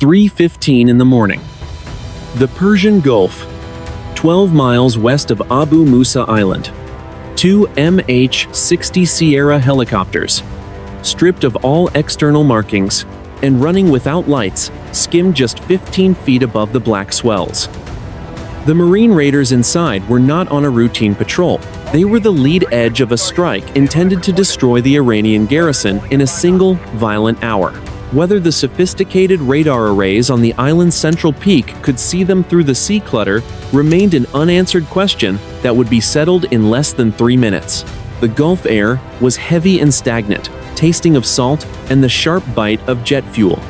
3:15 in the morning. The Persian Gulf, 12 miles west of Abu Musa Island. Two MH-60 Sierra helicopters, stripped of all external markings and running without lights, skimmed just 15 feet above the black swells. The Marine raiders inside were not on a routine patrol. They were the lead edge of a strike intended to destroy the Iranian garrison in a single, violent hour. Whether the sophisticated radar arrays on the island's central peak could see them through the sea clutter remained an unanswered question that would be settled in less than 3 minutes. The Gulf air was heavy and stagnant, tasting of salt and the sharp bite of jet fuel.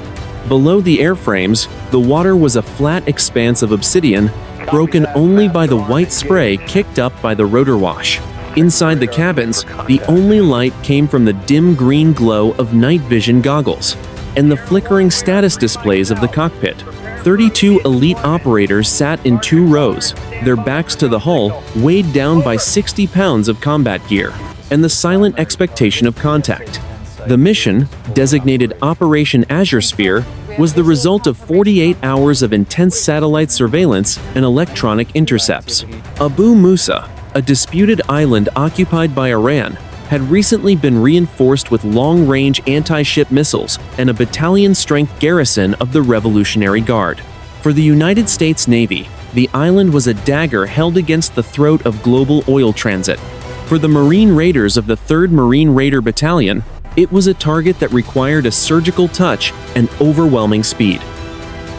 Below the airframes, the water was a flat expanse of obsidian, broken only by the white spray kicked up by the rotor wash. Inside the cabins, the only light came from the dim green glow of night vision goggles and the flickering status displays of the cockpit. 32 elite operators sat in 2 rows, their backs to the hull, weighed down by 60 pounds of combat gear, and the silent expectation of contact. The mission, designated Operation Azure Spear, was the result of 48 hours of intense satellite surveillance and electronic intercepts. Abu Musa, a disputed island occupied by Iran, had recently been reinforced with long-range anti-ship missiles and a battalion-strength garrison of the Revolutionary Guard. For the United States Navy, the island was a dagger held against the throat of global oil transit. For the Marine Raiders of the 3rd Marine Raider Battalion, it was a target that required a surgical touch and overwhelming speed.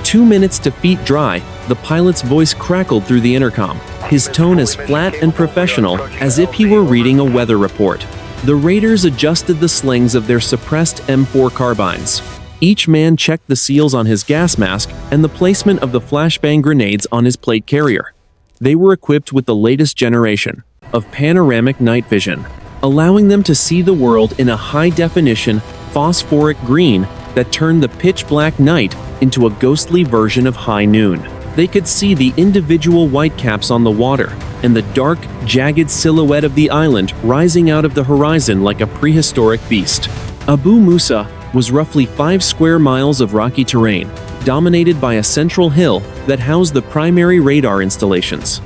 2 minutes to feet dry, the pilot's voice crackled through the intercom, his tone as flat and professional as if he were reading a weather report. The raiders adjusted the slings of their suppressed M4 carbines. Each man checked the seals on his gas mask and the placement of the flashbang grenades on his plate carrier. They were equipped with the latest generation of panoramic night vision, allowing them to see the world in a high-definition, phosphoric green that turned the pitch-black night into a ghostly version of high noon. They could see the individual whitecaps on the water and the dark, jagged silhouette of the island rising out of the horizon like a prehistoric beast. Abu Musa was roughly 5 square miles of rocky terrain, dominated by a central hill that housed the primary radar installations.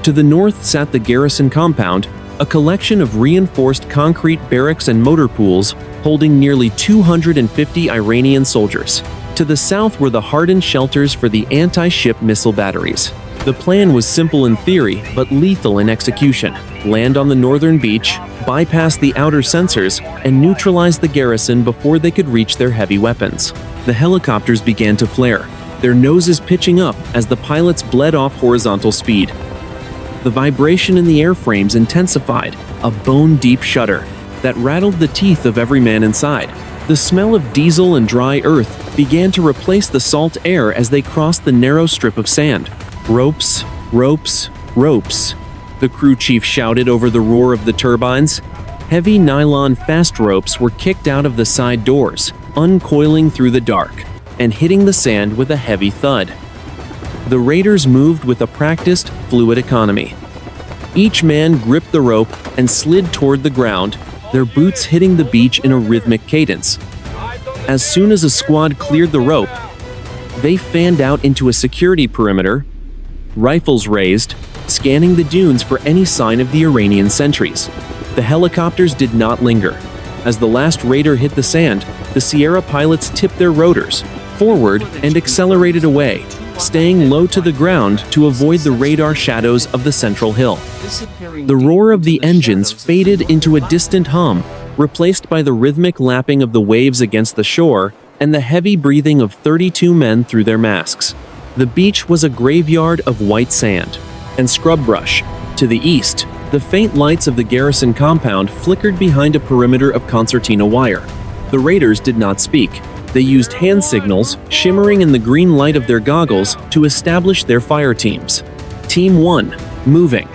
To the north sat the garrison compound, a collection of reinforced concrete barracks and motor pools holding nearly 250 Iranian soldiers. To the south were the hardened shelters for the anti-ship missile batteries. The plan was simple in theory, but lethal in execution. Land on the northern beach, bypass the outer sensors, and neutralize the garrison before they could reach their heavy weapons. The helicopters began to flare, their noses pitching up as the pilots bled off horizontal speed. The vibration in the airframes intensified, a bone-deep shudder that rattled the teeth of every man inside. The smell of diesel and dry earth began to replace the salt air as they crossed the narrow strip of sand. "Ropes, ropes, ropes," the crew chief shouted over the roar of the turbines. Heavy nylon fast ropes were kicked out of the side doors, uncoiling through the dark, and hitting the sand with a heavy thud. The raiders moved with a practiced, fluid economy. Each man gripped the rope and slid toward the ground, their boots hitting the beach in a rhythmic cadence. As soon as a squad cleared the rope, they fanned out into a security perimeter, rifles raised, scanning the dunes for any sign of the Iranian sentries. The helicopters did not linger. As the last raider hit the sand, the Sierra pilots tipped their rotors forward and accelerated away, staying low to the ground to avoid the radar shadows of the central hill. The roar of the engines faded into a distant hum, replaced by the rhythmic lapping of the waves against the shore and the heavy breathing of 32 men through their masks. The beach was a graveyard of white sand and scrub brush. To the east, the faint lights of the garrison compound flickered behind a perimeter of concertina wire. The raiders did not speak. They used hand signals, shimmering in the green light of their goggles, to establish their fire teams. Team 1, moving,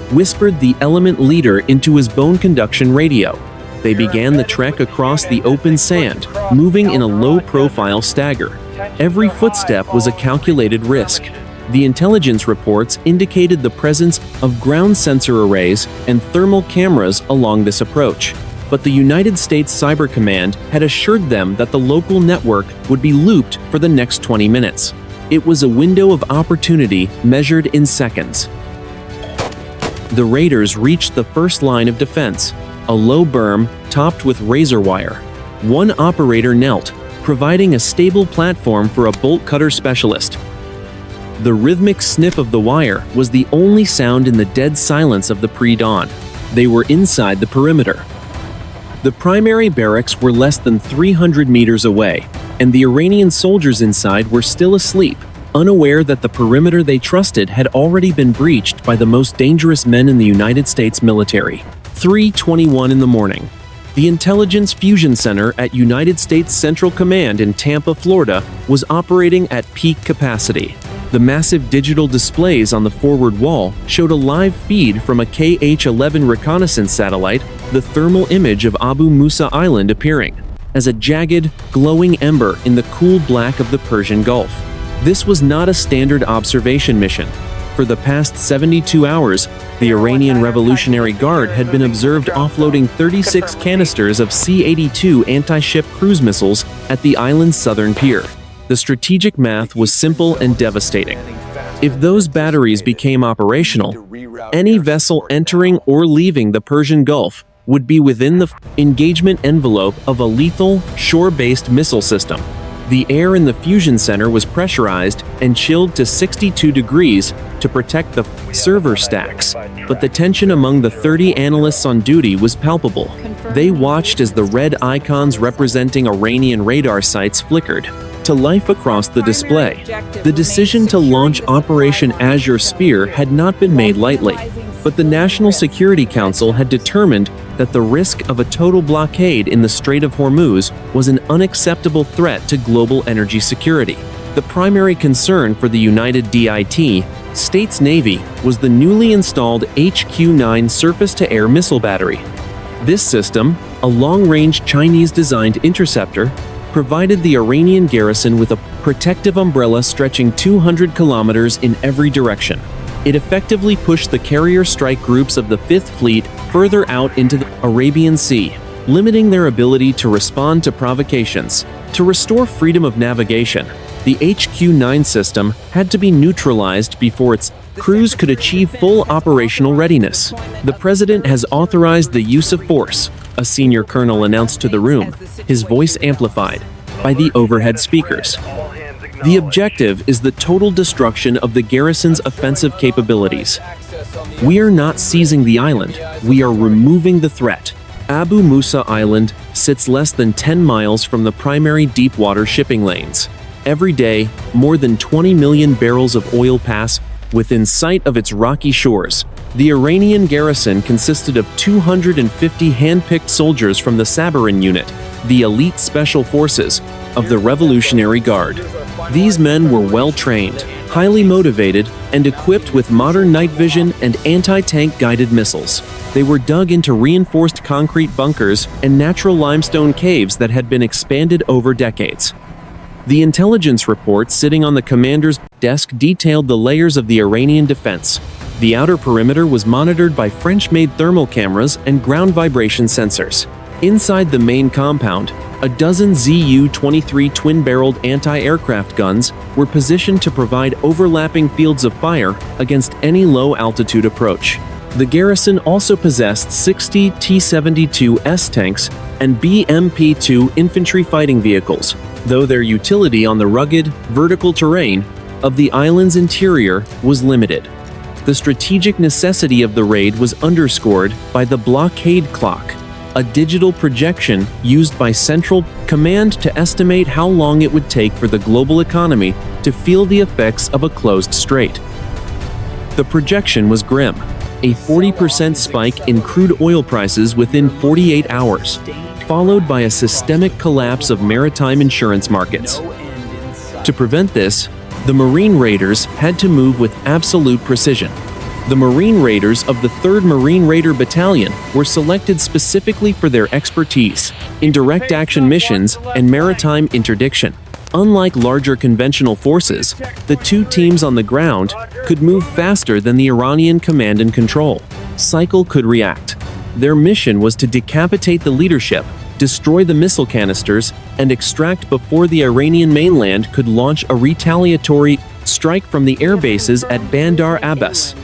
whispered the element leader into his bone conduction radio. They began the trek across the open sand, moving in a low-profile stagger. Every footstep was a calculated risk. The intelligence reports indicated the presence of ground sensor arrays and thermal cameras along this approach. but the United States Cyber Command had assured them that the local network would be looped for the next 20 minutes. It was a window of opportunity measured in seconds. The raiders reached the first line of defense, a low berm topped with razor wire. One operator knelt, providing a stable platform for a bolt cutter specialist. The rhythmic snip of the wire was the only sound in the dead silence of the pre-dawn. They were inside the perimeter. The primary barracks were less than 300 meters away, and the Iranian soldiers inside were still asleep, unaware that the perimeter they trusted had already been breached by the most dangerous men in the United States military. 3:21 in the morning. The Intelligence Fusion Center at United States Central Command in Tampa, Florida, was operating at peak capacity. The massive digital displays on the forward wall showed a live feed from a KH-11 reconnaissance satellite, the thermal image of Abu Musa Island appearing as a jagged, glowing ember in the cool black of the Persian Gulf. This was not a standard observation mission. For the past 72 hours, the Iranian Revolutionary Guard had been observed offloading 36 canisters of C-82 anti-ship cruise missiles at the island's southern pier. The strategic math was simple and devastating. If those batteries became operational, any vessel entering or leaving the Persian Gulf would be within the engagement envelope of a lethal, shore-based missile system. The air in the fusion center was pressurized and chilled to 62 degrees to protect the server stacks, but the tension among the 30 analysts on duty was palpable. They watched as the red icons representing Iranian radar sites flickered to life across the display. The decision to launch Operation Azure Spear had not been made lightly, but the National Security Council had determined that the risk of a total blockade in the Strait of Hormuz was an unacceptable threat to global energy security. The primary concern for the United States Navy was the newly installed HQ-9 surface-to-air missile battery. This system, a long-range Chinese-designed interceptor, provided the Iranian garrison with a protective umbrella stretching 200 kilometers in every direction. It effectively pushed the carrier strike groups of the Fifth Fleet further out into the Arabian Sea, limiting their ability to respond to provocations. To restore freedom of navigation, the HQ-9 system had to be neutralized before its crews could achieve full operational readiness. The president has authorized the use of force, a senior colonel announced to the room, his voice amplified by the overhead speakers. The objective is the total destruction of the garrison's offensive capabilities. We are not seizing the island, we are removing the threat. Abu Musa Island sits less than 10 miles from the primary deep-water shipping lanes. Every day, more than 20 million barrels of oil pass within sight of its rocky shores. The Iranian garrison consisted of 250 hand-picked soldiers from the Sabarin unit, the elite special forces of the Revolutionary Guard. These men were well-trained, highly motivated, and equipped with modern night vision and anti-tank guided missiles. They were dug into reinforced concrete bunkers and natural limestone caves that had been expanded over decades. The intelligence report sitting on the commander's desk detailed the layers of the Iranian defense. The outer perimeter was monitored by French-made thermal cameras and ground vibration sensors. Inside the main compound, a dozen Zu-23 twin-barreled anti-aircraft guns were positioned to provide overlapping fields of fire against any low-altitude approach. The garrison also possessed 60 T-72S tanks and BMP-2 infantry fighting vehicles, though their utility on the rugged, vertical terrain of the island's interior was limited. The strategic necessity of the raid was underscored by the blockade clock, a digital projection used by Central Command to estimate how long it would take for the global economy to feel the effects of a closed strait. The projection was grim, a 40% spike in crude oil prices within 48 hours, followed by a systemic collapse of maritime insurance markets. To prevent this, the Marine Raiders had to move with absolute precision. The Marine Raiders of the 3rd Marine Raider Battalion were selected specifically for their expertise in direct action missions and maritime interdiction. Unlike larger conventional forces, the two teams on the ground could move faster than the Iranian command and control cycle could react. Their mission was to decapitate the leadership, destroy the missile canisters, and extract before the Iranian mainland could launch a retaliatory strike from the air bases at Bandar Abbas.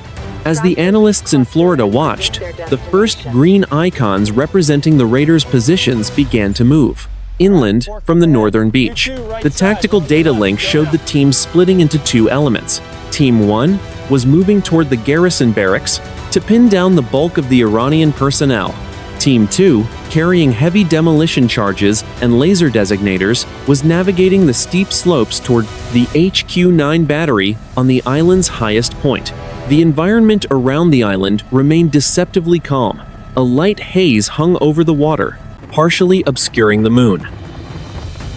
As the analysts in Florida watched, the first green icons representing the raiders' positions began to move inland from the northern beach. The tactical data link showed the team splitting into two elements. Team 1 was moving toward the garrison barracks to pin down the bulk of the Iranian personnel. Team 2, carrying heavy demolition charges and laser designators, was navigating the steep slopes toward the HQ-9 battery on the island's highest point. The environment around the island remained deceptively calm. A light haze hung over the water, partially obscuring the moon.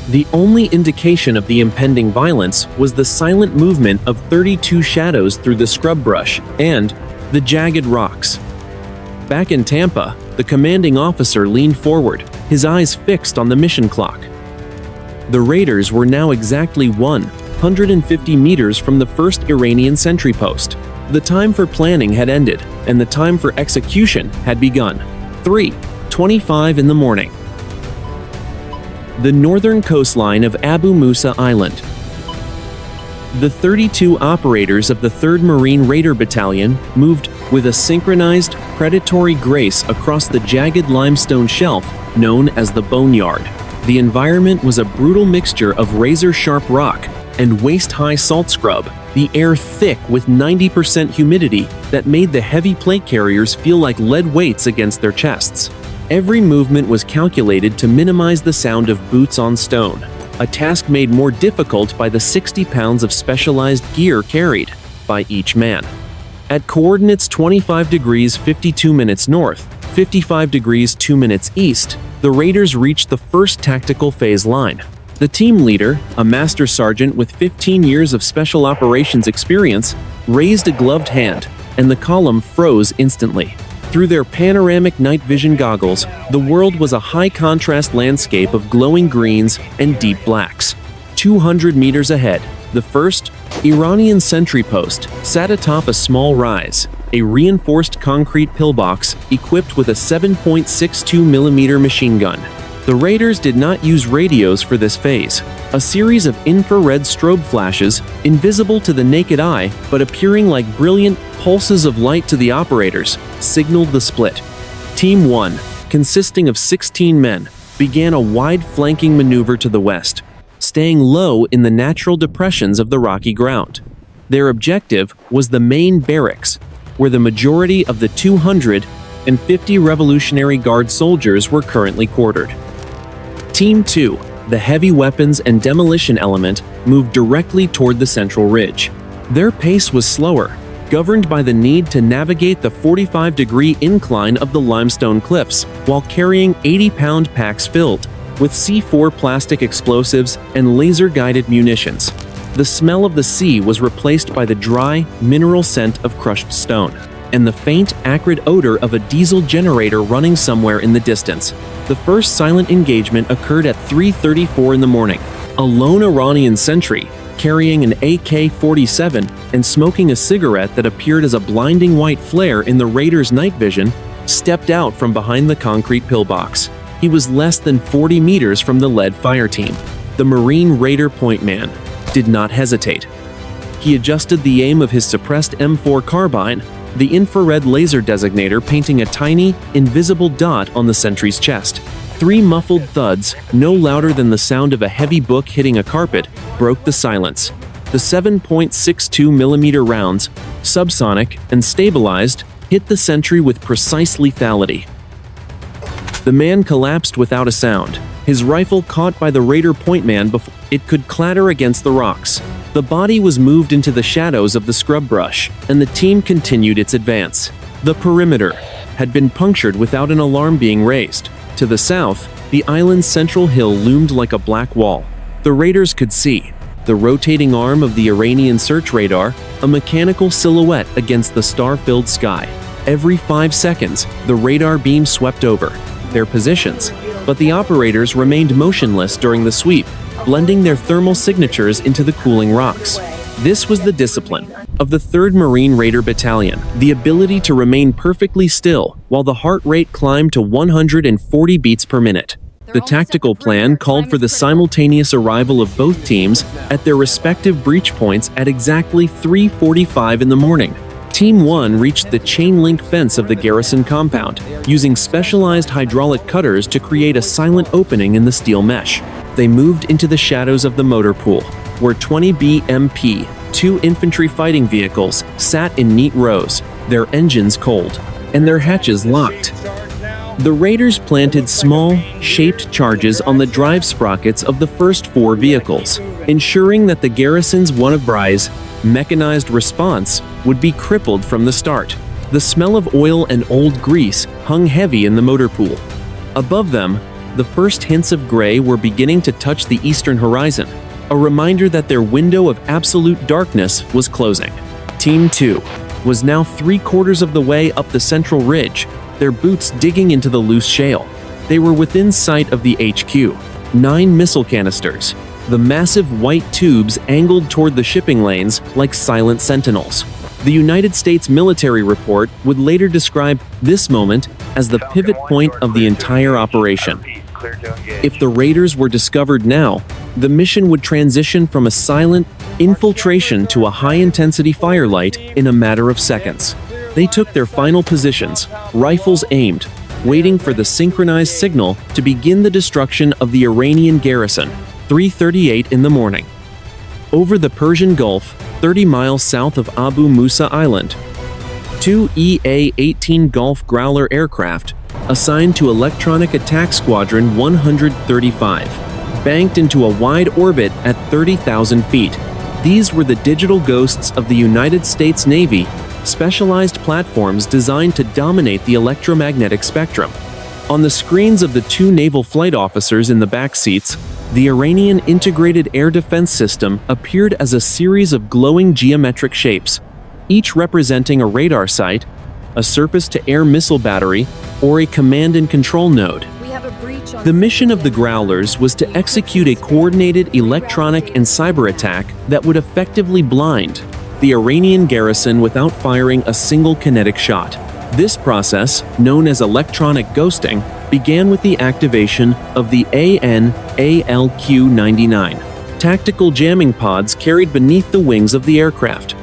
The only indication of the impending violence was the silent movement of 32 shadows through the scrub brush and the jagged rocks. Back in Tampa, the commanding officer leaned forward, his eyes fixed on the mission clock. The raiders were now exactly 150 meters from the first Iranian sentry post. The time for planning had ended, and the time for execution had begun. 3:25 in the morning. The northern coastline of Abu Musa Island. The 32 operators of the 3rd Marine Raider Battalion moved with a synchronized, predatory grace across the jagged limestone shelf known as the Boneyard. The environment was a brutal mixture of razor-sharp rock and waist-high salt scrub, the air thick with 90% humidity that made the heavy plate carriers feel like lead weights against their chests. Every movement was calculated to minimize the sound of boots on stone, a task made more difficult by the 60 pounds of specialized gear carried by each man. At coordinates 25 degrees 52 minutes north, 55 degrees 2 minutes east, the raiders reached the first tactical phase line. The team leader, a master sergeant with 15 years of special operations experience, raised a gloved hand, and the column froze instantly. Through their panoramic night vision goggles, the world was a high-contrast landscape of glowing greens and deep blacks. 200 meters ahead, the first Iranian sentry post sat atop a small rise, a reinforced concrete pillbox equipped with a 7.62mm machine gun. The raiders did not use radios for this phase. A series of infrared strobe flashes, invisible to the naked eye but appearing like brilliant pulses of light to the operators, signaled the split. Team 1, consisting of 16 men, began a wide flanking maneuver to the west, staying low in the natural depressions of the rocky ground. Their objective was the main barracks, where the majority of the 250 Revolutionary Guard soldiers were currently quartered. Team 2, the heavy weapons and demolition element, moved directly toward the central ridge. Their pace was slower, governed by the need to navigate the 45-degree incline of the limestone cliffs while carrying 80-pound packs filled with C4 plastic explosives and laser-guided munitions. The smell of the sea was replaced by the dry, mineral scent of crushed stone and the faint, acrid odor of a diesel generator running somewhere in the distance. The first silent engagement occurred at 3:34 in the morning. A lone Iranian sentry, carrying an AK-47 and smoking a cigarette that appeared as a blinding white flare in the raiders' night vision, stepped out from behind the concrete pillbox. He was less than 40 meters from the lead fire team. The Marine Raider point man did not hesitate. He adjusted the aim of his suppressed M4 carbine, the infrared laser designator painting a tiny, invisible dot on the sentry's chest. 3 muffled thuds, no louder than the sound of a heavy book hitting a carpet, broke the silence. The 7.62mm rounds, subsonic and stabilized, hit the sentry with precise lethality. The man collapsed without a sound, his rifle caught by the Raider point man before it could clatter against the rocks. The body was moved into the shadows of the scrub brush, and the team continued its advance. The perimeter had been punctured without an alarm being raised. To the south, the island's central hill loomed like a black wall. The raiders could see the rotating arm of the Iranian search radar, a mechanical silhouette against the star-filled sky. Every 5 seconds, the radar beam swept over their positions, but the operators remained motionless during the sweep, blending their thermal signatures into the cooling rocks. This was the discipline of the 3rd Marine Raider Battalion, the ability to remain perfectly still while the heart rate climbed to 140 beats per minute. The tactical plan called for the simultaneous arrival of both teams at their respective breach points at exactly 3:45 in the morning. Team 1 reached the chain-link fence of the garrison compound, using specialized hydraulic cutters to create a silent opening in the steel mesh. They moved into the shadows of the motor pool, where 20 BMP, 2 infantry fighting vehicles, sat in neat rows, their engines cold, and their hatches locked. The raiders planted small, shaped charges on the drive sprockets of the first 4 vehicles, ensuring that the garrison's one-of-Bry's mechanized response would be crippled from the start. The smell of oil and old grease hung heavy in the motor pool. Above them, the first hints of gray were beginning to touch the eastern horizon, a reminder that their window of absolute darkness was closing. Team 2 was now 3/4 of the way up the central ridge, their boots digging into the loose shale. They were within sight of the H-Q, 9 missile canisters, the massive white tubes angled toward the shipping lanes like silent sentinels. The United States military report would later describe this moment as the pivot point of the entire operation. If the raiders were discovered now, the mission would transition from a silent infiltration to a high-intensity firelight in a matter of seconds. They took their final positions, rifles aimed, waiting for the synchronized signal to begin the destruction of the Iranian garrison, 3:38 in the morning. Over the Persian Gulf, 30 miles south of Abu Musa Island, 2 EA-18 Gulf Growler aircraft, assigned to Electronic Attack Squadron 135, banked into a wide orbit at 30,000 feet. These were the digital ghosts of the United States Navy, specialized platforms designed to dominate the electromagnetic spectrum. On the screens of the 2 naval flight officers in the back seats, the Iranian Integrated Air Defense System appeared as a series of glowing geometric shapes, each representing a radar site, a surface-to-air missile battery, or a command and control node. The mission of the Growlers was to execute a coordinated electronic and cyber attack that would effectively blind the Iranian garrison without firing a single kinetic shot. This process, known as electronic ghosting, began with the activation of the AN/ALQ-99 tactical jamming pods carried beneath the wings of the aircraft.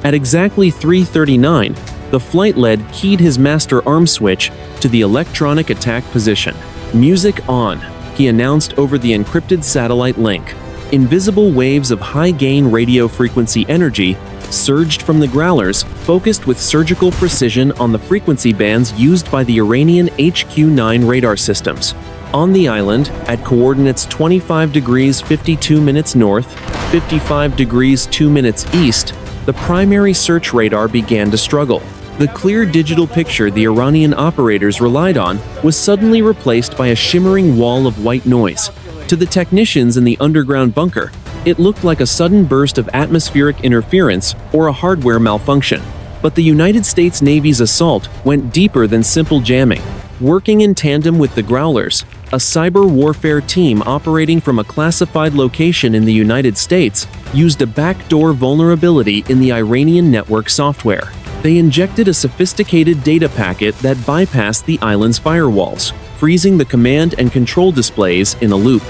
At exactly 3:39, the flight lead keyed his master arm switch to the electronic attack position. "Music on," he announced over the encrypted satellite link. Invisible waves of high-gain radio frequency energy surged from the Growlers, focused with surgical precision on the frequency bands used by the Iranian HQ-9 radar systems. On the island, at coordinates 25 degrees 52 minutes north, 55 degrees 2 minutes east, the primary search radar began to struggle. The clear digital picture the Iranian operators relied on was suddenly replaced by a shimmering wall of white noise. To the technicians in the underground bunker, it looked like a sudden burst of atmospheric interference or a hardware malfunction. But the United States Navy's assault went deeper than simple jamming. Working in tandem with the Growlers, a cyber warfare team operating from a classified location in the United States used a backdoor vulnerability in the Iranian network software. They injected a sophisticated data packet that bypassed the island's firewalls, freezing the command and control displays in a loop.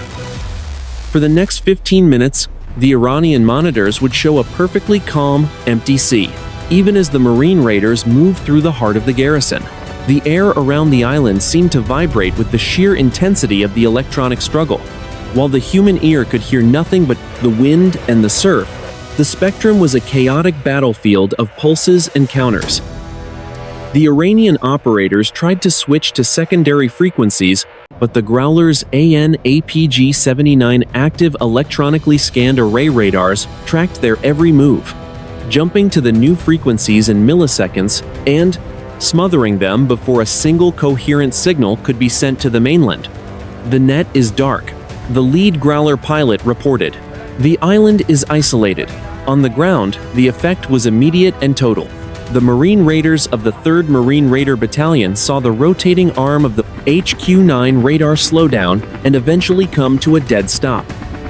For the next 15 minutes, the Iranian monitors would show a perfectly calm, empty sea, even as the Marine raiders moved through the heart of the garrison. The air around the island seemed to vibrate with the sheer intensity of the electronic struggle. While the human ear could hear nothing but the wind and the surf, the spectrum was a chaotic battlefield of pulses and counters. The Iranian operators tried to switch to secondary frequencies, but the Growlers' AN/APG-79 active electronically scanned array radars tracked their every move, jumping to the new frequencies in milliseconds and smothering them before a single coherent signal could be sent to the mainland. "The net is dark," the lead Growler pilot reported. "The island is isolated." On the ground, the effect was immediate and total. The Marine Raiders of the 3rd Marine Raider Battalion saw the rotating arm of the HQ-9 radar slow down and eventually come to a dead stop,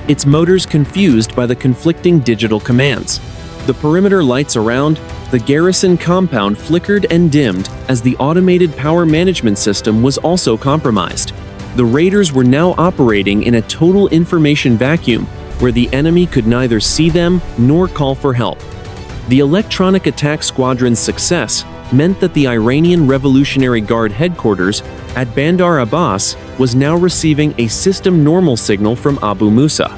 its motors confused by the conflicting digital commands. The perimeter lights around the garrison compound flickered and dimmed as the automated power management system was also compromised. The raiders were now operating in a total information vacuum where the enemy could neither see them nor call for help. The electronic attack squadron's success meant that the Iranian Revolutionary Guard headquarters at Bandar Abbas was now receiving a system normal signal from Abu Musa,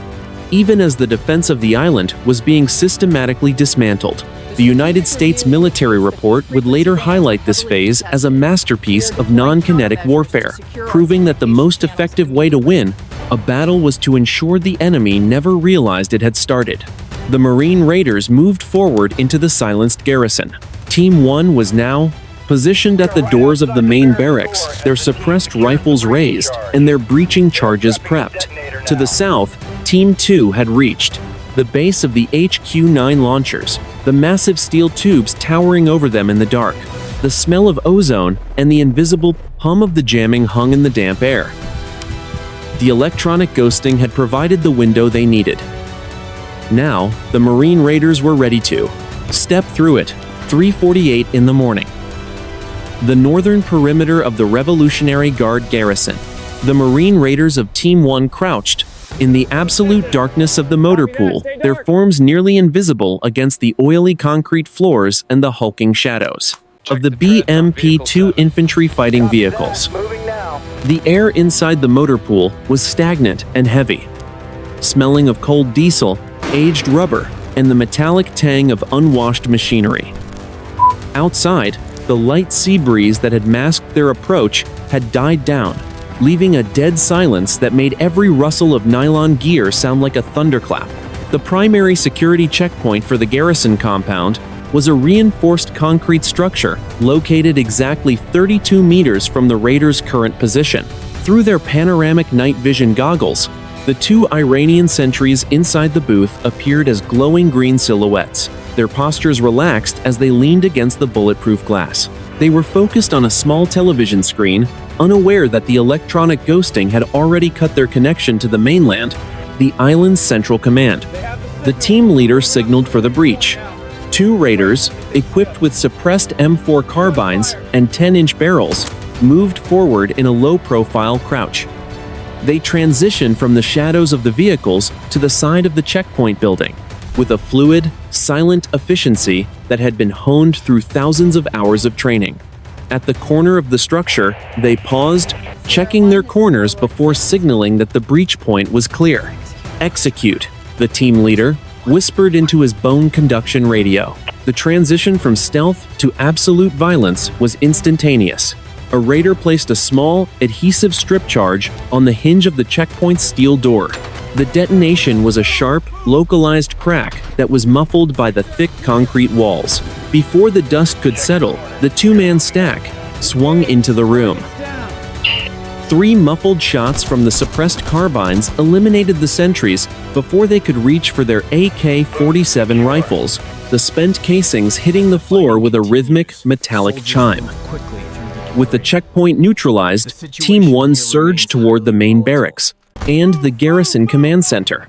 even as the defense of the island was being systematically dismantled. The United States military report would later highlight this phase as a masterpiece of non-kinetic warfare, proving that the most effective way to win a battle was to ensure the enemy never realized it had started. The Marine Raiders moved forward into the silenced garrison. Team 1 was now positioned at the doors of the main barracks, their suppressed rifles raised and their breaching charges prepped. To the south, Team 2 had reached the base of the HQ-9 launchers, the massive steel tubes towering over them in the dark. The smell of ozone and the invisible hum of the jamming hung in the damp air. The electronic ghosting had provided the window they needed. Now, the Marine Raiders were ready to step through it. 3:48 in the morning. The northern perimeter of the Revolutionary Guard garrison. The Marine Raiders of Team 1 crouched in the absolute darkness of the motor pool, their forms nearly invisible against the oily concrete floors and the hulking shadows of the BMP-2 infantry fighting vehicles. The air inside the motor pool was stagnant and heavy, smelling of cold diesel, aged rubber, and the metallic tang of unwashed machinery. Outside, the light sea breeze that had masked their approach had died down, leaving a dead silence that made every rustle of nylon gear sound like a thunderclap. The primary security checkpoint for the garrison compound was a reinforced concrete structure located exactly 32 meters from the raiders' current position. Through their panoramic night vision goggles, the two Iranian sentries inside the booth appeared as glowing green silhouettes, their postures relaxed as they leaned against the bulletproof glass. They were focused on a small television screen, unaware that the electronic ghosting had already cut their connection to the mainland, the island's central command. The team leader signaled for the breach. Two raiders, equipped with suppressed M4 carbines and 10-inch barrels, moved forward in a low-profile crouch. They transitioned from the shadows of the vehicles to the side of the checkpoint building, with a fluid, silent efficiency that had been honed through thousands of hours of training. At the corner of the structure, they paused, checking their corners before signaling that the breach point was clear. "Execute," the team leader whispered into his bone conduction radio. The transition from stealth to absolute violence was instantaneous. A raider placed a small, adhesive strip charge on the hinge of the checkpoint's steel door. The detonation was a sharp, localized crack that was muffled by the thick concrete walls. Before the dust could settle, the two-man stack swung into the room. 3 muffled shots from the suppressed carbines eliminated the sentries before they could reach for their AK-47 rifles, the spent casings hitting the floor with a rhythmic, metallic chime. With the checkpoint neutralized, Team 1 surged toward the main barracks and the garrison command center.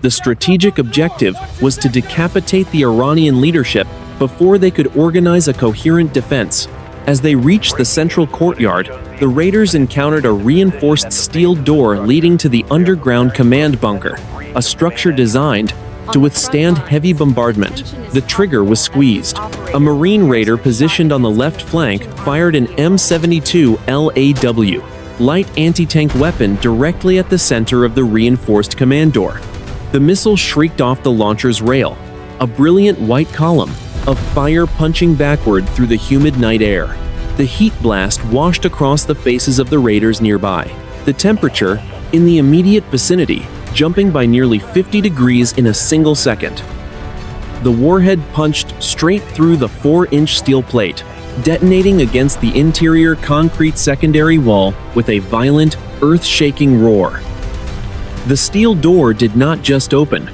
The strategic objective was to decapitate the Iranian leadership before they could organize a coherent defense. As they reached the central courtyard, the raiders encountered a reinforced steel door leading to the underground command bunker, a structure designed to withstand heavy bombardment. The trigger was squeezed. A Marine raider positioned on the left flank fired an M72 LAW, light anti-tank weapon directly at the center of the reinforced command door. The missile shrieked off the launcher's rail, a brilliant white column of fire punching backward through the humid night air. The heat blast washed across the faces of the raiders nearby, the temperature in the immediate vicinity jumping by nearly 50 degrees in a single second. The warhead punched straight through the 4-inch steel plate, detonating against the interior concrete secondary wall with a violent, earth-shaking roar. The steel door did not just open.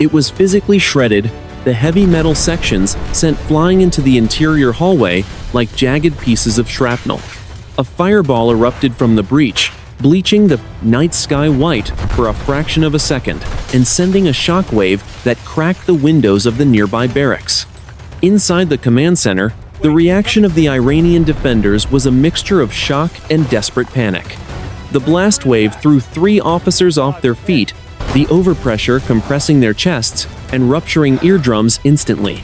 It was physically shredded, the heavy metal sections sent flying into the interior hallway like jagged pieces of shrapnel. A fireball erupted from the breach, bleaching the night sky white for a fraction of a second and sending a shockwave that cracked the windows of the nearby barracks. Inside the command center, the reaction of the Iranian defenders was a mixture of shock and desperate panic. The blast wave threw 3 officers off their feet, the overpressure compressing their chests and rupturing eardrums instantly.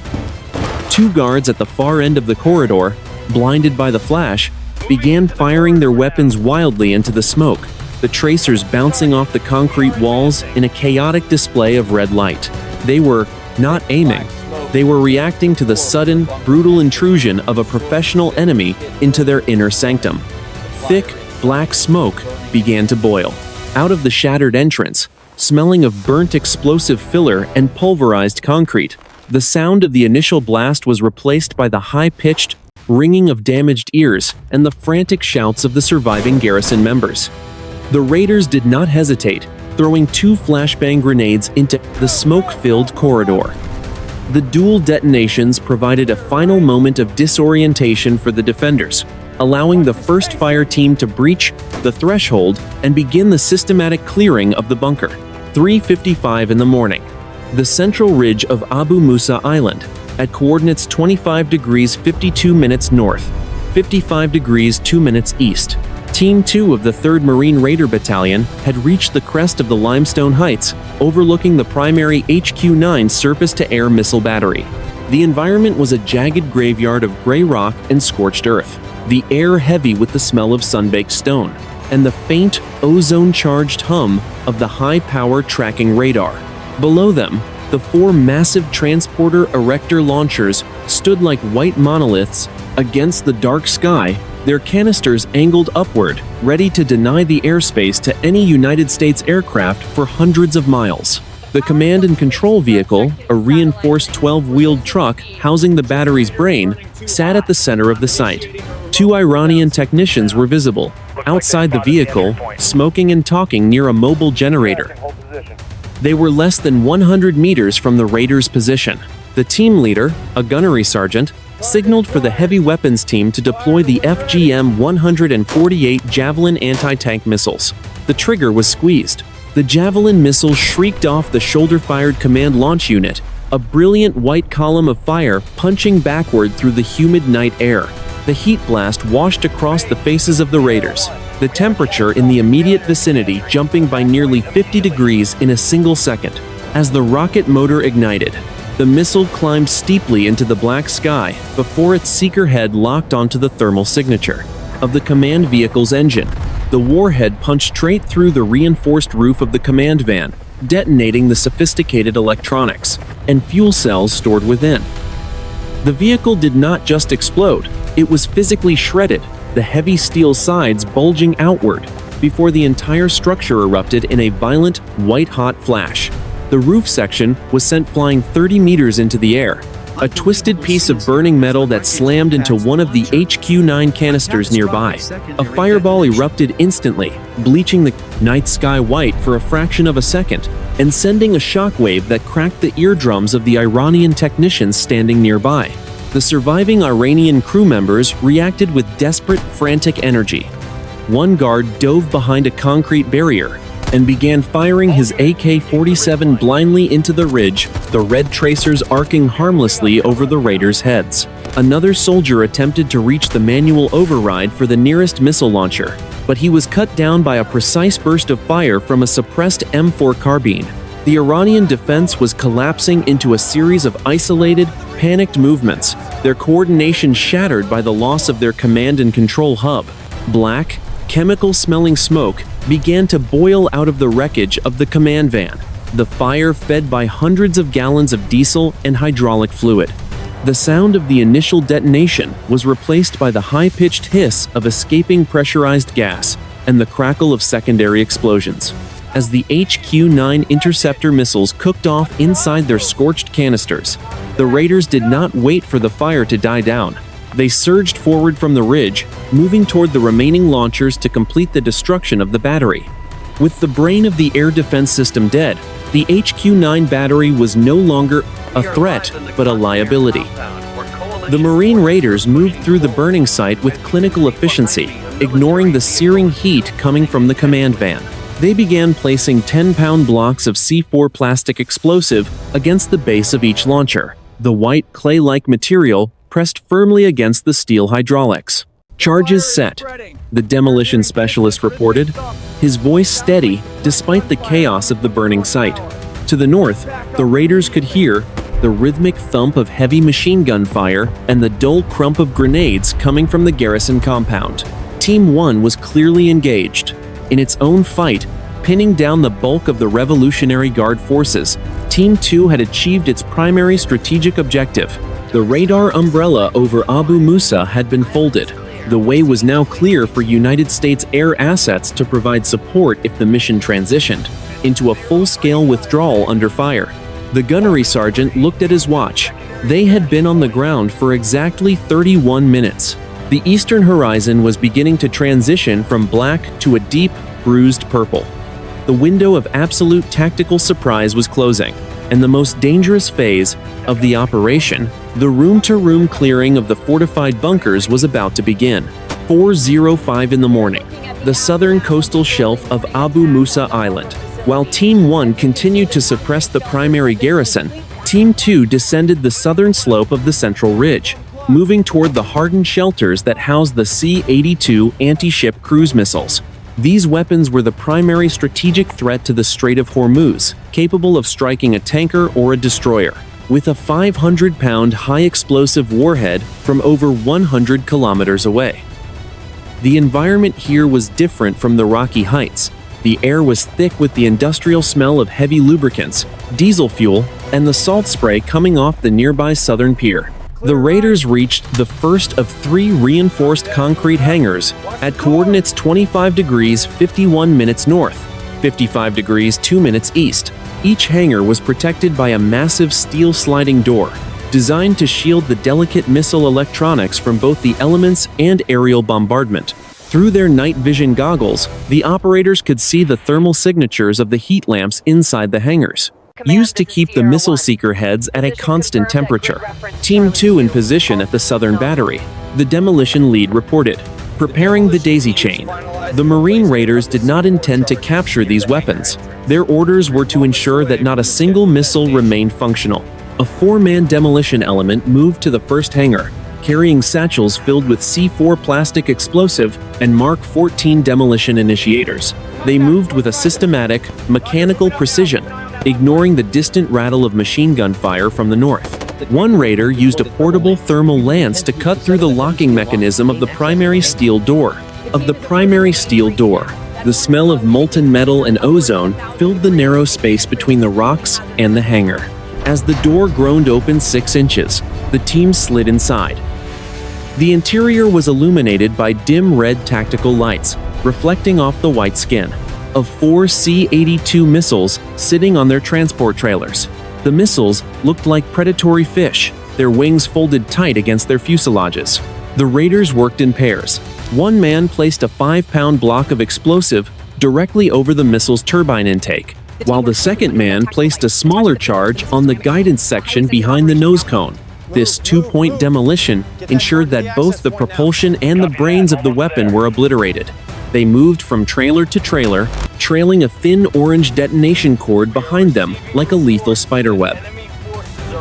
2 guards at the far end of the corridor, blinded by the flash, began firing their weapons wildly into the smoke, the tracers bouncing off the concrete walls in a chaotic display of red light. They were not aiming. They were reacting to the sudden, brutal intrusion of a professional enemy into their inner sanctum. Thick, black smoke began to boil out of the shattered entrance, smelling of burnt explosive filler and pulverized concrete. The sound of the initial blast was replaced by the high-pitched ringing of damaged ears and the frantic shouts of the surviving garrison members. The raiders did not hesitate, throwing 2 flashbang grenades into the smoke-filled corridor. The dual detonations provided a final moment of disorientation for the defenders, allowing the first fire team to breach the threshold and begin the systematic clearing of the bunker. 3:55 in the morning. The central ridge of Abu Musa Island, at coordinates 25 degrees 52 minutes north, 55 degrees 2 minutes east. Team 2 of the 3rd Marine Raider Battalion had reached the crest of the limestone heights, overlooking the primary HQ-9 surface-to-air missile battery. The environment was a jagged graveyard of gray rock and scorched earth, the air heavy with the smell of sun-baked stone, and the faint, ozone-charged hum of the high-power tracking radar. Below them, the 4 massive transporter erector launchers stood like white monoliths against the dark sky, their canisters angled upward, ready to deny the airspace to any United States aircraft for hundreds of miles. The command and control vehicle, a reinforced 12-wheeled truck housing the battery's brain, sat at the center of the site. 2 Iranian technicians were visible, outside the vehicle, smoking and talking near a mobile generator. They were less than 100 meters from the raiders' position. The team leader, a gunnery sergeant, signaled for the heavy weapons team to deploy the FGM-148 Javelin anti-tank missiles. The trigger was squeezed. The Javelin missile shrieked off the shoulder-fired command launch unit, a brilliant white column of fire punching backward through the humid night air. The heat blast washed across the faces of the raiders, the temperature in the immediate vicinity jumping by nearly 50 degrees in a single second. As the rocket motor ignited, the missile climbed steeply into the black sky before its seeker head locked onto the thermal signature of the command vehicle's engine. The warhead punched straight through the reinforced roof of the command van, detonating the sophisticated electronics and fuel cells stored within. The vehicle did not just explode, it was physically shredded, the heavy steel sides bulging outward, before the entire structure erupted in a violent, white-hot flash. The roof section was sent flying 30 meters into the air, a twisted piece of burning metal that slammed into one of the HQ-9 canisters nearby. A fireball erupted instantly, bleaching the night sky white for a fraction of a second, and sending a shockwave that cracked the eardrums of the Iranian technicians standing nearby. The surviving Iranian crew members reacted with desperate, frantic energy. One guard dove behind a concrete barrier and began firing his AK-47 blindly into the ridge, the red tracers arcing harmlessly over the raiders' heads. Another soldier attempted to reach the manual override for the nearest missile launcher, but he was cut down by a precise burst of fire from a suppressed M4 carbine. The Iranian defense was collapsing into a series of isolated, panicked movements, their coordination shattered by the loss of their command and control hub. Black, chemical-smelling smoke began to boil out of the wreckage of the command van, the fire fed by hundreds of gallons of diesel and hydraulic fluid. The sound of the initial detonation was replaced by the high-pitched hiss of escaping pressurized gas and the crackle of secondary explosions. As the HQ-9 interceptor missiles cooked off inside their scorched canisters, the raiders did not wait for the fire to die down. They surged forward from the ridge, moving toward the remaining launchers to complete the destruction of the battery. With the brain of the air defense system dead, the HQ-9 battery was no longer a threat, but a liability. The Marine Raiders moved through the burning site with clinical efficiency, ignoring the searing heat coming from the command van. They began placing 10-pound blocks of C4 plastic explosive against the base of each launcher. The white clay-like material pressed firmly against the steel hydraulics. Charges set, the demolition specialist reported, his voice steady despite the chaos of the burning site. To the north, the raiders could hear the rhythmic thump of heavy machine gun fire and the dull crump of grenades coming from the garrison compound. Team 1 was clearly engaged in its own fight, pinning down the bulk of the Revolutionary Guard forces. Team 2 had achieved its primary strategic objective. The radar umbrella over Abu Musa had been folded. The way was now clear for United States air assets to provide support if the mission transitioned into a full-scale withdrawal under fire. The gunnery sergeant looked at his watch. They had been on the ground for exactly 31 minutes. The eastern horizon was beginning to transition from black to a deep, bruised purple. The window of absolute tactical surprise was closing, and the most dangerous phase of the operation, the room-to-room clearing of the fortified bunkers, was about to begin. 4:05 in the morning, the southern coastal shelf of Abu Musa Island. While Team 1 continued to suppress the primary garrison, Team 2 descended the southern slope of the central ridge, moving toward the hardened shelters that housed the C-82 anti-ship cruise missiles. These weapons were the primary strategic threat to the Strait of Hormuz, capable of striking a tanker or a destroyer, with a 500-pound high-explosive warhead from over 100 kilometers away. The environment here was different from the Rocky Heights. The air was thick with the industrial smell of heavy lubricants, diesel fuel, and the salt spray coming off the nearby southern pier. The raiders reached the first of 3 reinforced concrete hangars at coordinates 25 degrees 51 minutes north, 55 degrees 2 minutes east. Each hangar was protected by a massive steel sliding door, designed to shield the delicate missile electronics from both the elements and aerial bombardment. Through their night vision goggles, the operators could see the thermal signatures of the heat lamps inside the hangars, used to keep the missile seeker heads at a constant temperature. Team 2 in position at the southern battery. The demolition lead reported, preparing the daisy chain. The Marine raiders did not intend to capture these weapons. Their orders were to ensure that not a single missile remained functional. A 4-man demolition element moved to the first hangar, carrying satchels filled with C4 plastic explosive and Mark 14 demolition initiators. They moved with a systematic, mechanical precision, ignoring the distant rattle of machine gun fire from the north. One raider used a portable thermal lance to cut through the locking mechanism of the primary steel door. The smell of molten metal and ozone filled the narrow space between the rocks and the hangar. As the door groaned open 6 inches, the team slid inside. The interior was illuminated by dim red tactical lights, reflecting off the white skin of 4 C-82 missiles sitting on their transport trailers. The missiles looked like predatory fish, their wings folded tight against their fuselages. The raiders worked in pairs. One man placed a 5-pound block of explosive directly over the missile's turbine intake, while the second man placed a smaller charge on the guidance section behind the nose cone. This 2-point demolition ensured that both the propulsion and the brains of the weapon were obliterated. They moved from trailer to trailer, trailing a thin orange detonation cord behind them like a lethal spiderweb.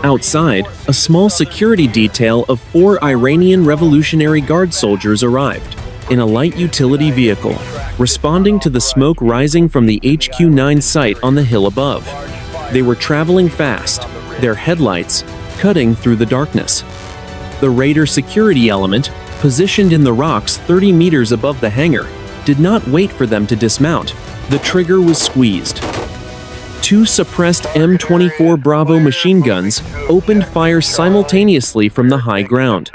Outside, a small security detail of 4 Iranian Revolutionary Guard soldiers arrived in a light utility vehicle, responding to the smoke rising from the HQ-9 site on the hill above. They were traveling fast, their headlights cutting through the darkness. The raider security element, positioned in the rocks 30 meters above the hangar, did not wait for them to dismount. The trigger was squeezed. 2 suppressed M24 Bravo machine guns opened fire simultaneously from the high ground.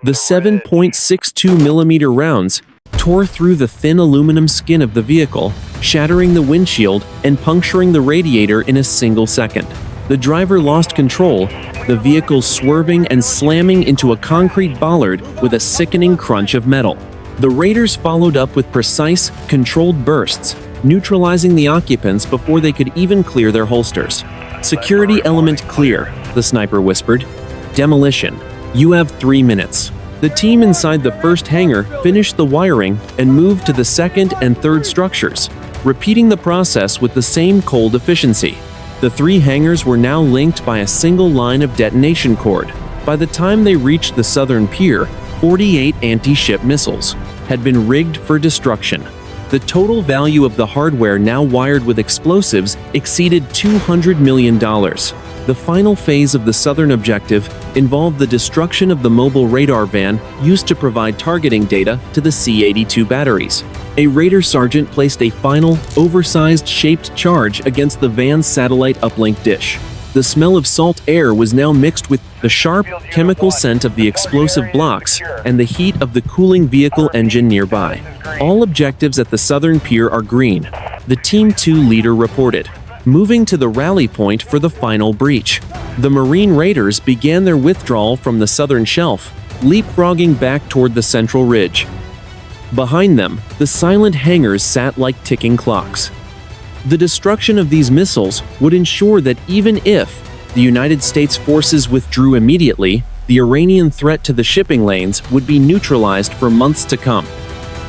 The 7.62 millimeter rounds tore through the thin aluminum skin of the vehicle, shattering the windshield and puncturing the radiator in a single second. The driver lost control, the vehicle swerving and slamming into a concrete bollard with a sickening crunch of metal. The raiders followed up with precise, controlled bursts, neutralizing the occupants before they could even clear their holsters. "Security element clear," the sniper whispered. "Demolition. You have 3 minutes." The team inside the first hangar finished the wiring and moved to the second and third structures, repeating the process with the same cold efficiency. The 3 hangars were now linked by a single line of detonation cord. By the time they reached the southern pier, 48 anti-ship missiles had been rigged for destruction. The total value of the hardware now wired with explosives exceeded $200 million. The final phase of the southern objective involved the destruction of the mobile radar van used to provide targeting data to the C-82 batteries. A Raider sergeant placed a final, oversized shaped charge against the van's satellite uplink dish. The smell of salt air was now mixed with the sharp, chemical scent of the explosive blocks and the heat of the cooling vehicle engine nearby. All objectives at the southern pier are green, the Team 2 leader reported, moving to the rally point for the final breach. The Marine Raiders began their withdrawal from the southern shelf, leapfrogging back toward the central ridge. Behind them, the silent hangars sat like ticking clocks. The destruction of these missiles would ensure that even if the United States forces withdrew immediately, the Iranian threat to the shipping lanes would be neutralized for months to come.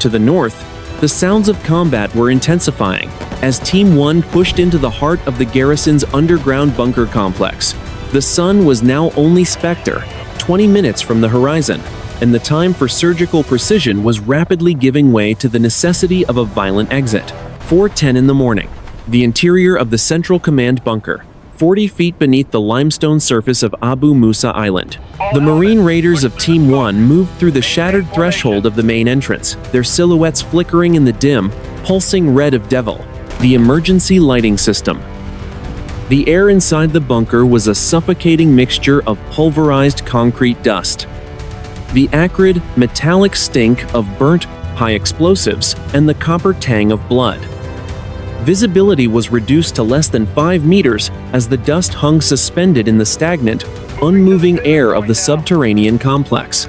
To the north, the sounds of combat were intensifying as Team 1 pushed into the heart of the garrison's underground bunker complex. The sun was now only specter, 20 minutes from the horizon, and the time for surgical precision was rapidly giving way to the necessity of a violent exit. 4:10 in the morning. The interior of the Central Command bunker, 40 feet beneath the limestone surface of Abu Musa Island. The Marine Raiders of Team 1 moved through the shattered threshold of the main entrance, their silhouettes flickering in the dim, pulsing red of Devil, the emergency lighting system. The air inside the bunker was a suffocating mixture of pulverized concrete dust, the acrid, metallic stink of burnt, high explosives, and the copper tang of blood. Visibility was reduced to less than 5 meters as the dust hung suspended in the stagnant, unmoving air of the subterranean complex.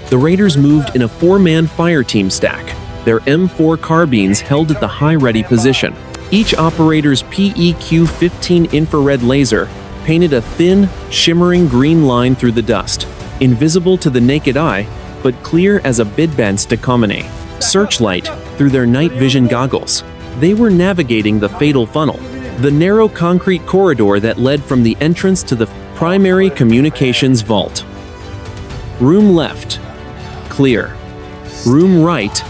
The Raiders moved in a 4-man fire team stack, their M4 carbines held at the high-ready position. Each operator's PEQ-15 infrared laser painted a thin, shimmering green line through the dust, invisible to the naked eye, but clear as a Bidbent Stacomine searchlight through their night vision goggles. They were navigating the fatal funnel, the narrow concrete corridor that led from the entrance to the primary communications vault. Room left, clear. Room right,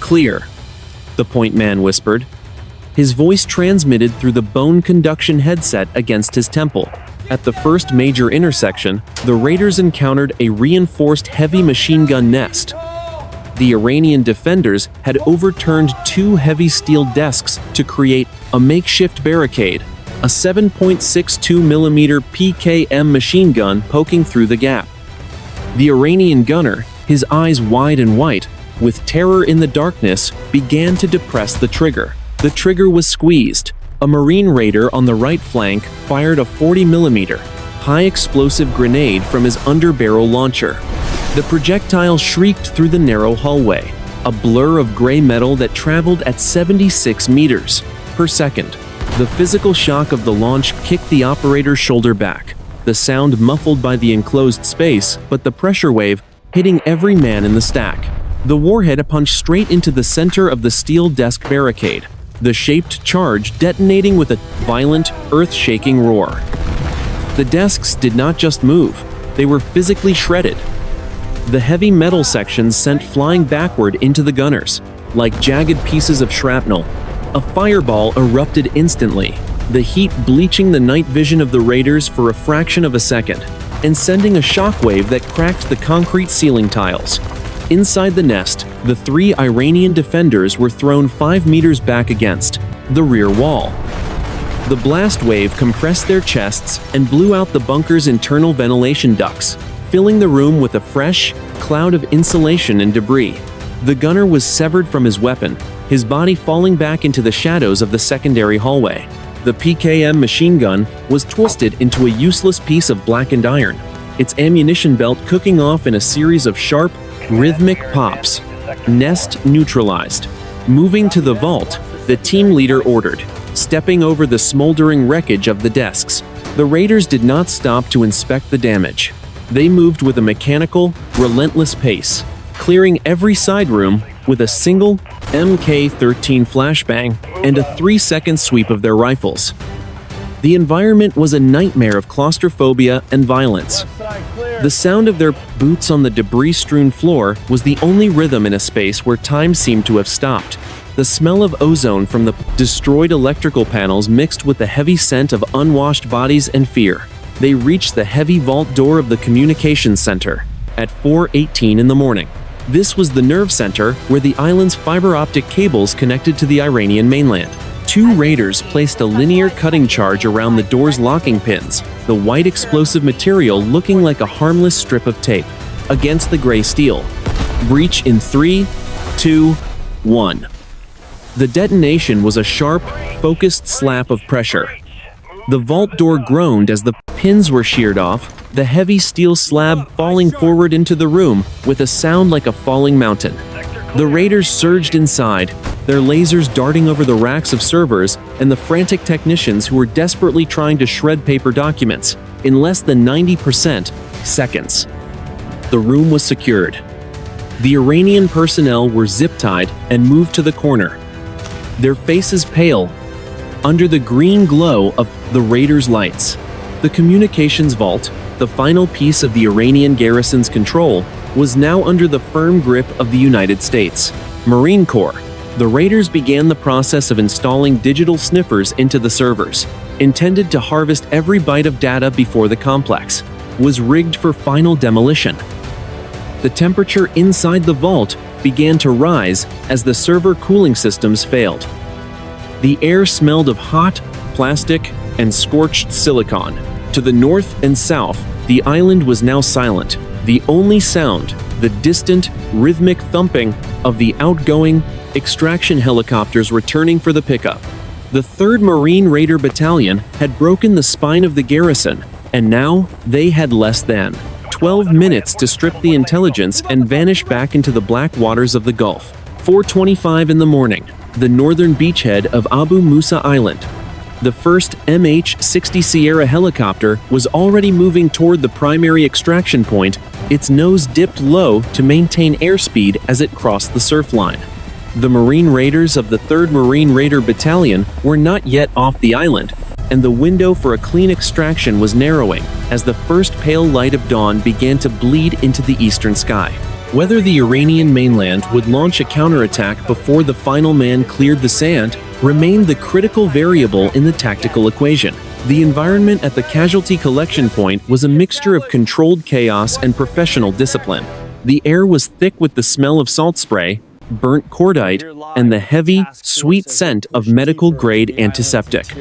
clear, the point man whispered. His voice transmitted through the bone conduction headset against his temple. At the first major intersection, the Raiders encountered a reinforced heavy machine gun nest. The Iranian defenders had overturned 2 heavy steel desks to create a makeshift barricade, a 7.62mm PKM machine gun poking through the gap. The Iranian gunner, his eyes wide and white, with terror in the darkness, began to depress the trigger. The trigger was squeezed. A Marine Raider on the right flank fired a 40mm high-explosive grenade from his underbarrel launcher. The projectile shrieked through the narrow hallway, a blur of gray metal that traveled at 76 meters per second. The physical shock of the launch kicked the operator's shoulder back, the sound muffled by the enclosed space, but the pressure wave hitting every man in the stack. The warhead punched straight into the center of the steel desk barricade, the shaped charge detonating with a violent, earth-shaking roar. The desks did not just move, they were physically shredded. The heavy metal sections sent flying backward into the gunners, like jagged pieces of shrapnel. A fireball erupted instantly, the heat bleaching the night vision of the Raiders for a fraction of a second, and sending a shockwave that cracked the concrete ceiling tiles. Inside the nest, the 3 Iranian defenders were thrown 5 meters back against the rear wall. The blast wave compressed their chests and blew out the bunker's internal ventilation ducts, filling the room with a fresh cloud of insulation and debris. The gunner was severed from his weapon, his body falling back into the shadows of the secondary hallway. The PKM machine gun was twisted into a useless piece of blackened iron, its ammunition belt cooking off in a series of sharp, rhythmic pops. Nest neutralized. Moving to the vault, the team leader ordered, stepping over the smoldering wreckage of the desks. The Raiders did not stop to inspect the damage. They moved with a mechanical, relentless pace, clearing every side room with a single Mk-13 flashbang and a 3-second sweep of their rifles. The environment was a nightmare of claustrophobia and violence. The sound of their boots on the debris-strewn floor was the only rhythm in a space where time seemed to have stopped. The smell of ozone from the destroyed electrical panels mixed with the heavy scent of unwashed bodies and fear. They reached the heavy vault door of the communications center at 4:18 in the morning. This was the nerve center where the island's fiber optic cables connected to the Iranian mainland. 2 raiders placed a linear cutting charge around the door's locking pins, the white explosive material looking like a harmless strip of tape, against the gray steel. Breach in 3, 2, 1. The detonation was a sharp, focused slap of pressure. The vault door groaned as the pins were sheared off, the heavy steel slab falling forward into the room with a sound like a falling mountain. The raiders surged inside, their lasers darting over the racks of servers and the frantic technicians who were desperately trying to shred paper documents in less than 90% seconds. The room was secured. The Iranian personnel were zip-tied and moved to the corner, their faces pale under the green glow of the raiders' lights. The communications vault, the final piece of the Iranian garrison's control, was now under the firm grip of the United States Marine Corps. The raiders began the process of installing digital sniffers into the servers, intended to harvest every byte of data before the complex was rigged for final demolition. The temperature inside the vault began to rise as the server cooling systems failed. The air smelled of hot, plastic, and scorched silicon. To the north and south, the island was now silent. The only sound, the distant, rhythmic thumping of the outgoing extraction helicopters returning for the pickup. The 3rd Marine Raider Battalion had broken the spine of the garrison, and now they had less than 12 minutes to strip the intelligence and vanish back into the black waters of the Gulf. 4:25 in the morning, the northern beachhead of Abu Musa Island. The first MH-60 Sierra helicopter was already moving toward the primary extraction point, its nose dipped low to maintain airspeed as it crossed the surf line. The Marine Raiders of the 3rd Marine Raider Battalion were not yet off the island, and the window for a clean extraction was narrowing as the first pale light of dawn began to bleed into the eastern sky. Whether the Iranian mainland would launch a counterattack before the final man cleared the sand remained the critical variable in the tactical equation. The environment at the casualty collection point was a mixture of controlled chaos and professional discipline. The air was thick with the smell of salt spray, burnt cordite, and the heavy, sweet scent of medical-grade antiseptic.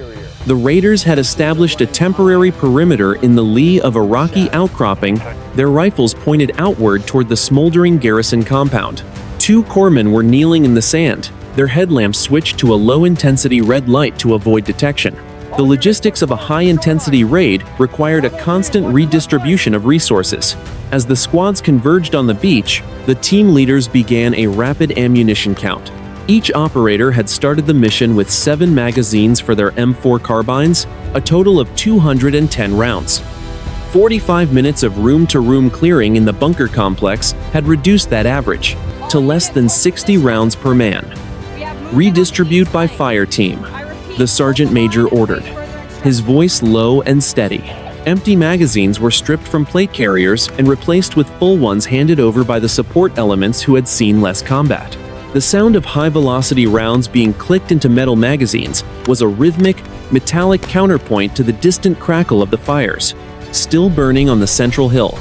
The raiders had established a temporary perimeter in the lee of a rocky outcropping, their rifles pointed outward toward the smoldering garrison compound. 2 corpsmen were kneeling in the sand, their headlamps switched to a low-intensity red light to avoid detection. The logistics of a high-intensity raid required a constant redistribution of resources. As the squads converged on the beach, the team leaders began a rapid ammunition count. Each operator had started the mission with 7 magazines for their M4 carbines, a total of 210 rounds. 45 minutes of room-to-room clearing in the bunker complex had reduced that average to less than 60 rounds per man. Redistribute by fire team, the sergeant major ordered, his voice low and steady. Empty magazines were stripped from plate carriers and replaced with full ones handed over by the support elements who had seen less combat. The sound of high-velocity rounds being clicked into metal magazines was a rhythmic, metallic counterpoint to the distant crackle of the fires, still burning on the central hill.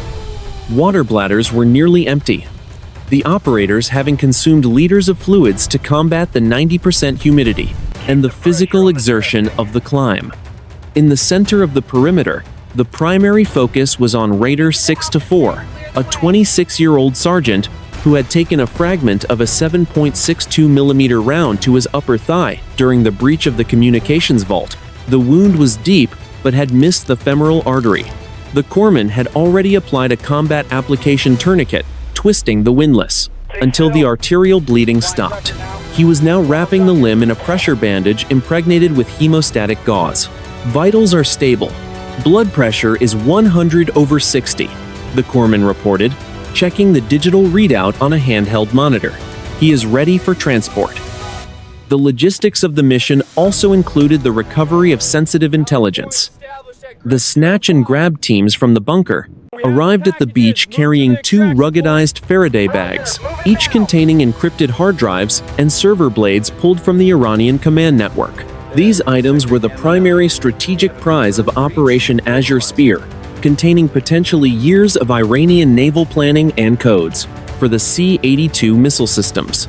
Water bladders were nearly empty, the operators having consumed liters of fluids to combat the 90% humidity and the physical exertion of the climb. In the center of the perimeter, the primary focus was on Raider 6-4, a 26-year-old sergeant who had taken a fragment of a 7.62mm round to his upper thigh during the breach of the communications vault. The wound was deep, but had missed the femoral artery. The corpsman had already applied a combat application tourniquet, twisting the windlass, until the arterial bleeding stopped. He was now wrapping the limb in a pressure bandage impregnated with hemostatic gauze. Vitals are stable. Blood pressure is 100/60. the corpsman reported, checking the digital readout on a handheld monitor. He is ready for transport. The logistics of the mission also included the recovery of sensitive intelligence. The snatch and grab teams from the bunker arrived at the beach carrying 2 ruggedized Faraday bags, each containing encrypted hard drives and server blades pulled from the Iranian command network. These items were the primary strategic prize of Operation Azure Spear, containing potentially years of Iranian naval planning and codes for the C-82 missile systems.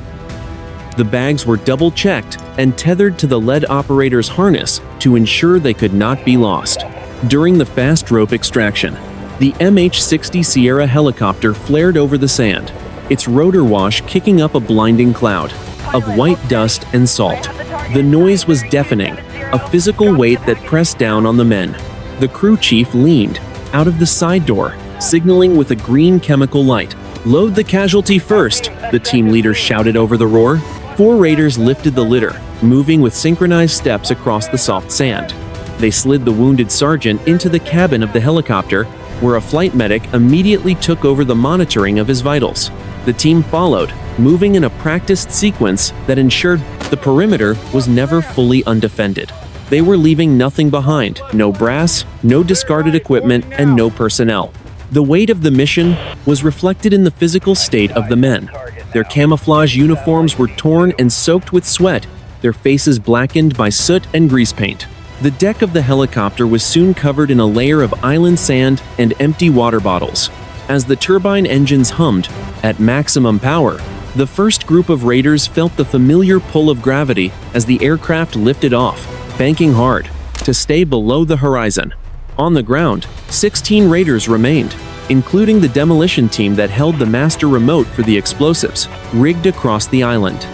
The bags were double-checked and tethered to the lead operator's harness to ensure they could not be lost. During the fast rope extraction, the MH-60 Sierra helicopter flared over the sand, its rotor wash kicking up a blinding cloud of white dust and salt. The noise was deafening, a physical weight that pressed down on the men. The crew chief leaned out of the side door, signaling with a green chemical light. "Load the casualty first," the team leader shouted over the roar. 4 raiders lifted the litter, moving with synchronized steps across the soft sand. They slid the wounded sergeant into the cabin of the helicopter, where a flight medic immediately took over the monitoring of his vitals. The team followed, moving in a practiced sequence that ensured the perimeter was never fully undefended. They were leaving nothing behind: no brass, no discarded equipment, and no personnel. The weight of the mission was reflected in the physical state of the men. Their camouflage uniforms were torn and soaked with sweat, their faces blackened by soot and grease paint. The deck of the helicopter was soon covered in a layer of island sand and empty water bottles. As the turbine engines hummed at maximum power, the first group of raiders felt the familiar pull of gravity as the aircraft lifted off, banking hard to stay below the horizon. On the ground, 16 raiders remained, including the demolition team that held the master remote for the explosives, rigged across the island.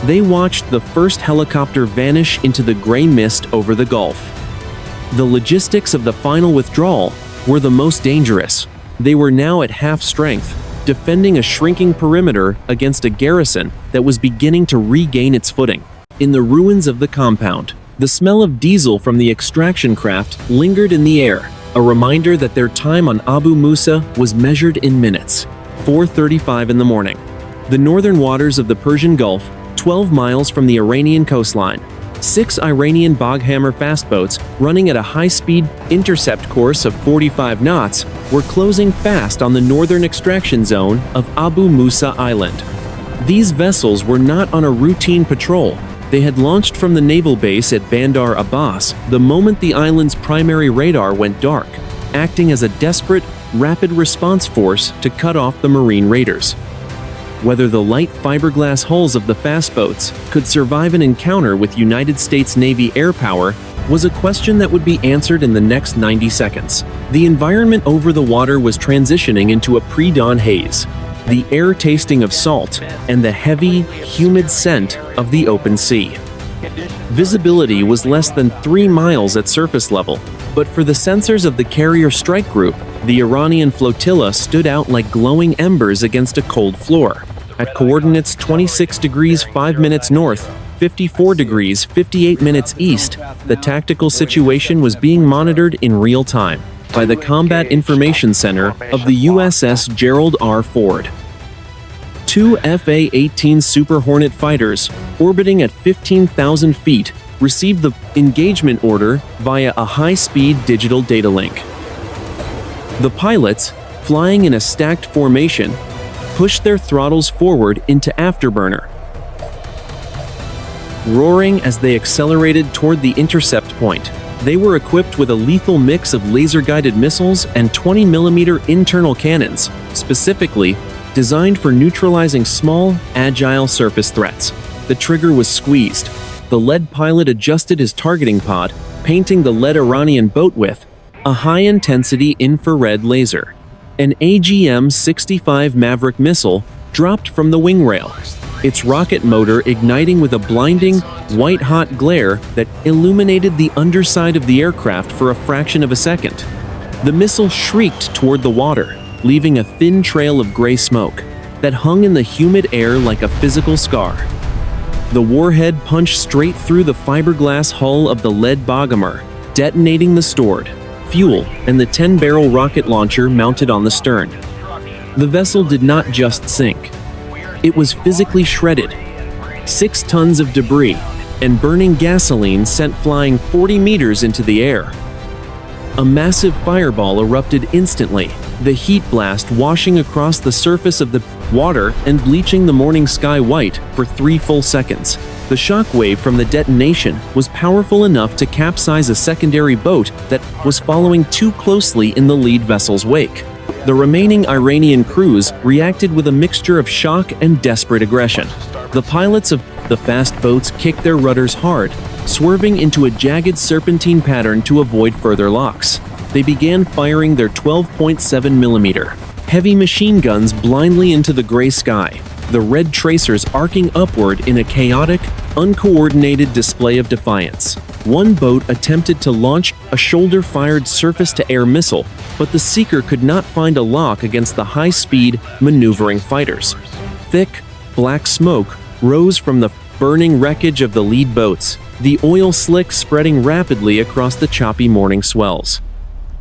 They watched the first helicopter vanish into the gray mist over the Gulf. The logistics of the final withdrawal were the most dangerous. They were now at half strength, defending a shrinking perimeter against a garrison that was beginning to regain its footing. In the ruins of the compound, the smell of diesel from the extraction craft lingered in the air, a reminder that their time on Abu Musa was measured in minutes. 4:35 in the morning. The northern waters of the Persian Gulf, 12 miles from the Iranian coastline. 6 Iranian Boghammer fastboats running at a high-speed intercept course of 45 knots were closing fast on the northern extraction zone of Abu Musa Island. These vessels were not on a routine patrol. They had launched from the naval base at Bandar Abbas the moment the island's primary radar went dark, acting as a desperate, rapid response force to cut off the marine raiders. Whether the light fiberglass hulls of the fastboats could survive an encounter with United States Navy air power was a question that would be answered in the next 90 seconds. The environment over the water was transitioning into a pre-dawn haze, the air tasting of salt and the heavy, humid scent of the open sea. Visibility was less than 3 miles at surface level, but for the sensors of the carrier strike group, the Iranian flotilla stood out like glowing embers against a cold floor. At coordinates 26 degrees 5 minutes north, 54 degrees 58 minutes east, the tactical situation was being monitored in real time by the Combat Information Center of the USS Gerald R. Ford. 2 FA-18 Super Hornet fighters, orbiting at 15,000 feet, received the engagement order via a high-speed digital data link. The pilots, flying in a stacked formation, pushed their throttles forward into afterburner, roaring as they accelerated toward the intercept point. They were equipped with a lethal mix of laser-guided missiles and 20mm internal cannons, specifically designed for neutralizing small, agile surface threats. The trigger was squeezed. The lead pilot adjusted his targeting pod, painting the lead Iranian boat with a high-intensity infrared laser. An AGM-65 Maverick missile dropped from the wing rail, its rocket motor igniting with a blinding, white-hot glare that illuminated the underside of the aircraft for a fraction of a second. The missile shrieked toward the water, leaving a thin trail of gray smoke that hung in the humid air like a physical scar. The warhead punched straight through the fiberglass hull of the lead Boghammer, detonating the stored fuel, and the 10-barrel rocket launcher mounted on the stern. The vessel did not just sink. It was physically shredded. 6 tons of debris and burning gasoline sent flying 40 meters into the air. A massive fireball erupted instantly, the heat blast washing across the surface of the water and bleaching the morning sky white for 3 full seconds. The shock wave from the detonation was powerful enough to capsize a secondary boat that was following too closely in the lead vessel's wake. The remaining Iranian crews reacted with a mixture of shock and desperate aggression. The pilots of the fast boats kicked their rudders hard, swerving into a jagged serpentine pattern to avoid further locks. They began firing their 12.7mm heavy machine guns blindly into the gray sky, the red tracers arcing upward in a chaotic, uncoordinated display of defiance. One boat attempted to launch a shoulder-fired surface-to-air missile, but the seeker could not find a lock against the high-speed, maneuvering fighters. Thick, black smoke rose from the burning wreckage of the lead boats, the oil slick spreading rapidly across the choppy morning swells.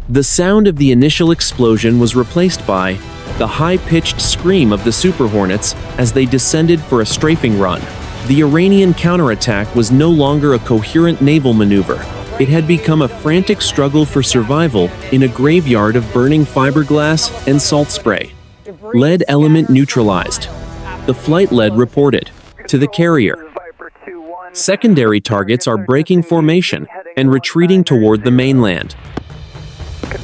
The sound of the initial explosion was replaced by the high-pitched scream of the Super Hornets as they descended for a strafing run. The Iranian counterattack was no longer a coherent naval maneuver. It had become a frantic struggle for survival in a graveyard of burning fiberglass and salt spray. Lead element neutralized. The flight lead reported to the carrier. Secondary targets are breaking formation and retreating toward the mainland.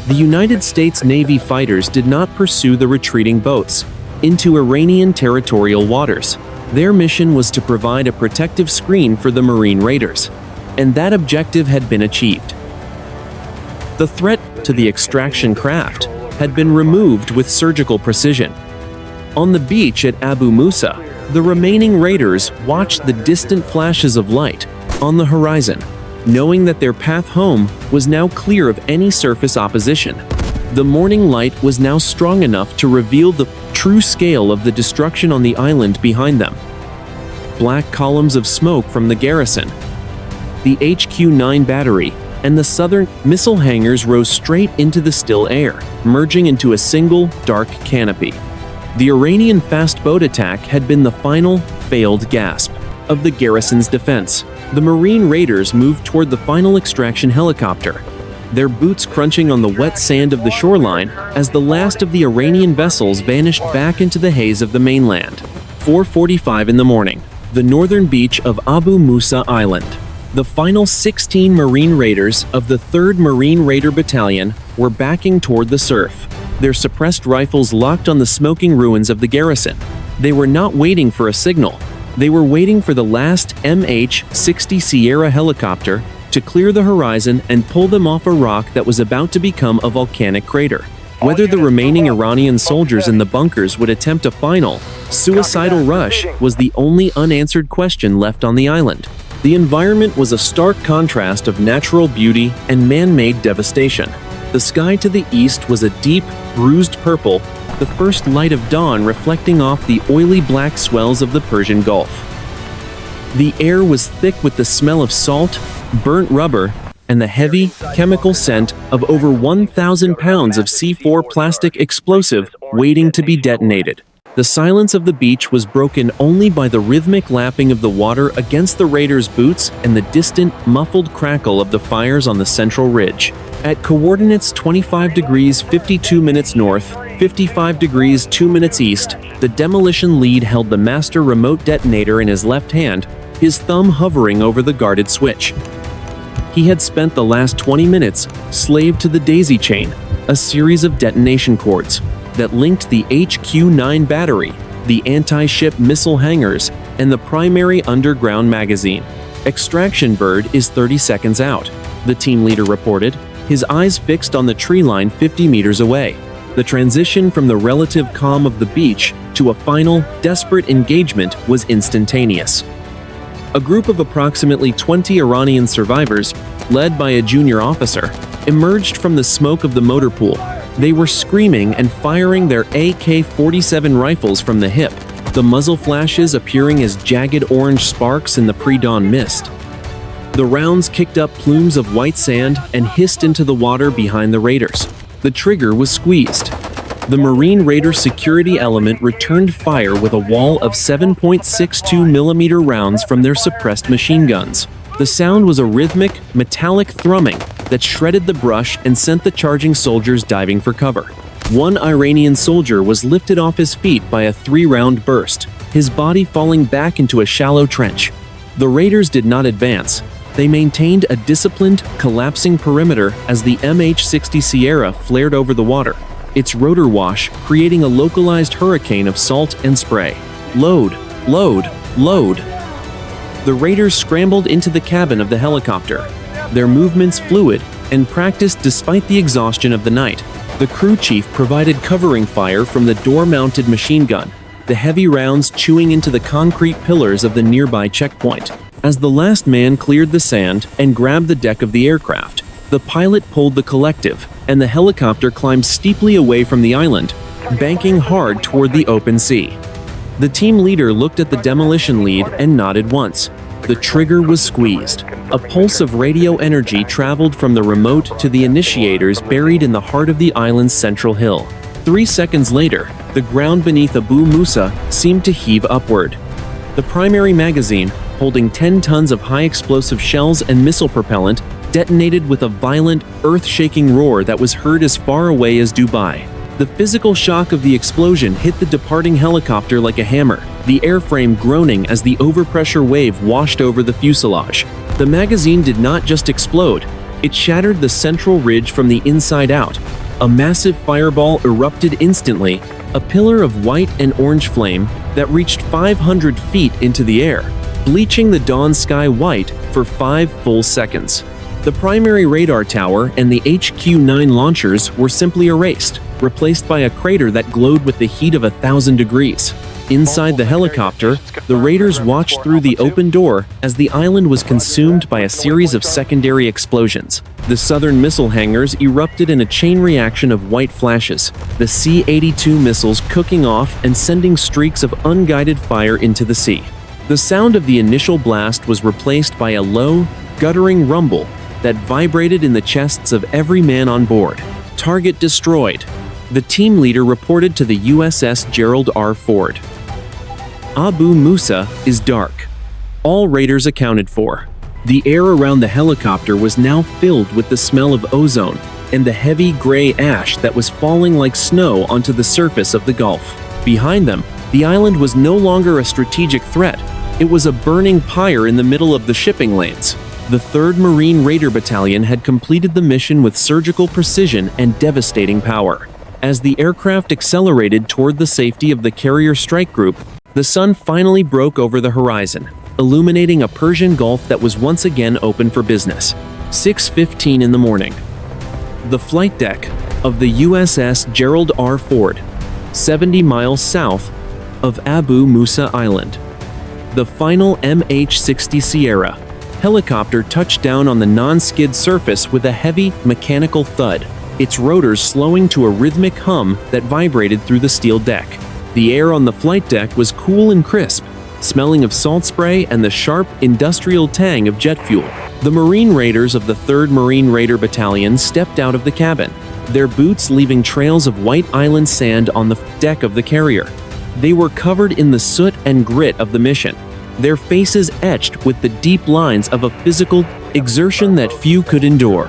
The United States Navy fighters did not pursue the retreating boats into Iranian territorial waters. Their mission was to provide a protective screen for the Marine raiders, and that objective had been achieved. The threat to the extraction craft had been removed with surgical precision. On the beach at Abu Musa, the remaining raiders watched the distant flashes of light on the horizon, knowing that their path home was now clear of any surface opposition. The morning light was now strong enough to reveal the true scale of the destruction on the island behind them. Black columns of smoke from the garrison, the HQ-9 battery, and the southern missile hangars rose straight into the still air, merging into a single, dark canopy. The Iranian fast boat attack had been the final, failed gasp of the garrison's defense. The Marine raiders moved toward the final extraction helicopter, their boots crunching on the wet sand of the shoreline as the last of the Iranian vessels vanished back into the haze of the mainland. 4:45 in the morning, the northern beach of Abu Musa Island. The final 16 Marine raiders of the 3rd Marine Raider Battalion were backing toward the surf, their suppressed rifles locked on the smoking ruins of the garrison. They were not waiting for a signal. They were waiting for the last MH-60 Sierra helicopter to clear the horizon and pull them off a rock that was about to become a volcanic crater. Whether the remaining Iranian soldiers in the bunkers would attempt a final, suicidal rush was the only unanswered question left on the island. The environment was a stark contrast of natural beauty and man-made devastation. The sky to the east was a deep, bruised purple, the first light of dawn reflecting off the oily black swells of the Persian Gulf. The air was thick with the smell of salt, burnt rubber, and the heavy, chemical scent of over 1,000 pounds of C4 plastic explosive waiting to be detonated. The silence of the beach was broken only by the rhythmic lapping of the water against the raiders' boots and the distant, muffled crackle of the fires on the central ridge. At coordinates 25 degrees 52 minutes north, 55 degrees 2 minutes east, the demolition lead held the master remote detonator in his left hand, his thumb hovering over the guarded switch. He had spent the last 20 minutes slaved to the daisy chain, a series of detonation cords that linked the HQ-9 battery, the anti-ship missile hangars, and the primary underground magazine. Extraction bird is 30 seconds out, the team leader reported, his eyes fixed on the tree line 50 meters away. The transition from the relative calm of the beach to a final, desperate engagement was instantaneous. A group of approximately 20 Iranian survivors, led by a junior officer, emerged from the smoke of the motor pool. They were screaming and firing their AK-47 rifles from the hip, the muzzle flashes appearing as jagged orange sparks in the pre-dawn mist. The rounds kicked up plumes of white sand and hissed into the water behind the raiders. The trigger was squeezed. The Marine Raider security element returned fire with a wall of 7.62mm rounds from their suppressed machine guns. The sound was a rhythmic, metallic thrumming that shredded the brush and sent the charging soldiers diving for cover. One Iranian soldier was lifted off his feet by a 3-round burst, his body falling back into a shallow trench. The raiders did not advance. They maintained a disciplined, collapsing perimeter as the MH-60 Sierra flared over the water, its rotor wash creating a localized hurricane of salt and spray. Load, load, load. The raiders scrambled into the cabin of the helicopter, their movements fluid and practiced despite the exhaustion of the night. The crew chief provided covering fire from the door-mounted machine gun, the heavy rounds chewing into the concrete pillars of the nearby checkpoint. As the last man cleared the sand and grabbed the deck of the aircraft, the pilot pulled the collective, and the helicopter climbed steeply away from the island, banking hard toward the open sea. The team leader looked at the demolition lead and nodded once. The trigger was squeezed. A pulse of radio energy traveled from the remote to the initiators buried in the heart of the island's central hill. 3 seconds later, the ground beneath Abu Musa seemed to heave upward. The primary magazine, holding 10 tons of high-explosive shells and missile propellant, detonated with a violent, earth-shaking roar that was heard as far away as Dubai. The physical shock of the explosion hit the departing helicopter like a hammer, the airframe groaning as the overpressure wave washed over the fuselage. The magazine did not just explode, it shattered the central ridge from the inside out. A massive fireball erupted instantly, a pillar of white and orange flame that reached 500 feet into the air, bleaching the dawn sky white for 5 full seconds. The primary radar tower and the HQ-9 launchers were simply erased, replaced by a crater that glowed with the heat of 1,000 degrees. Inside the helicopter, the raiders watched through the open door as the island was consumed by a series of secondary explosions. The southern missile hangars erupted in a chain reaction of white flashes, the C-82 missiles cooking off and sending streaks of unguided fire into the sea. The sound of the initial blast was replaced by a low, guttering rumble that vibrated in the chests of every man on board. Target destroyed. The team leader reported to the USS Gerald R. Ford. Abu Musa is dark. All raiders accounted for. The air around the helicopter was now filled with the smell of ozone and the heavy gray ash that was falling like snow onto the surface of the Gulf. Behind them, the island was no longer a strategic threat. It was a burning pyre in the middle of the shipping lanes. The 3rd Marine Raider Battalion had completed the mission with surgical precision and devastating power. As the aircraft accelerated toward the safety of the carrier strike group, the sun finally broke over the horizon, illuminating a Persian Gulf that was once again open for business. 6:15 in the morning. The flight deck of the USS Gerald R. Ford, 70 miles south of Abu Musa Island. The final MH-60 Sierra helicopter touched down on the non-skid surface with a heavy, mechanical thud, its rotors slowing to a rhythmic hum that vibrated through the steel deck. The air on the flight deck was cool and crisp, smelling of salt spray and the sharp, industrial tang of jet fuel. The Marine Raiders of the 3rd Marine Raider Battalion stepped out of the cabin, their boots leaving trails of white island sand on the deck of the carrier. They were covered in the soot and grit of the mission, their faces etched with the deep lines of a physical exertion that few could endure.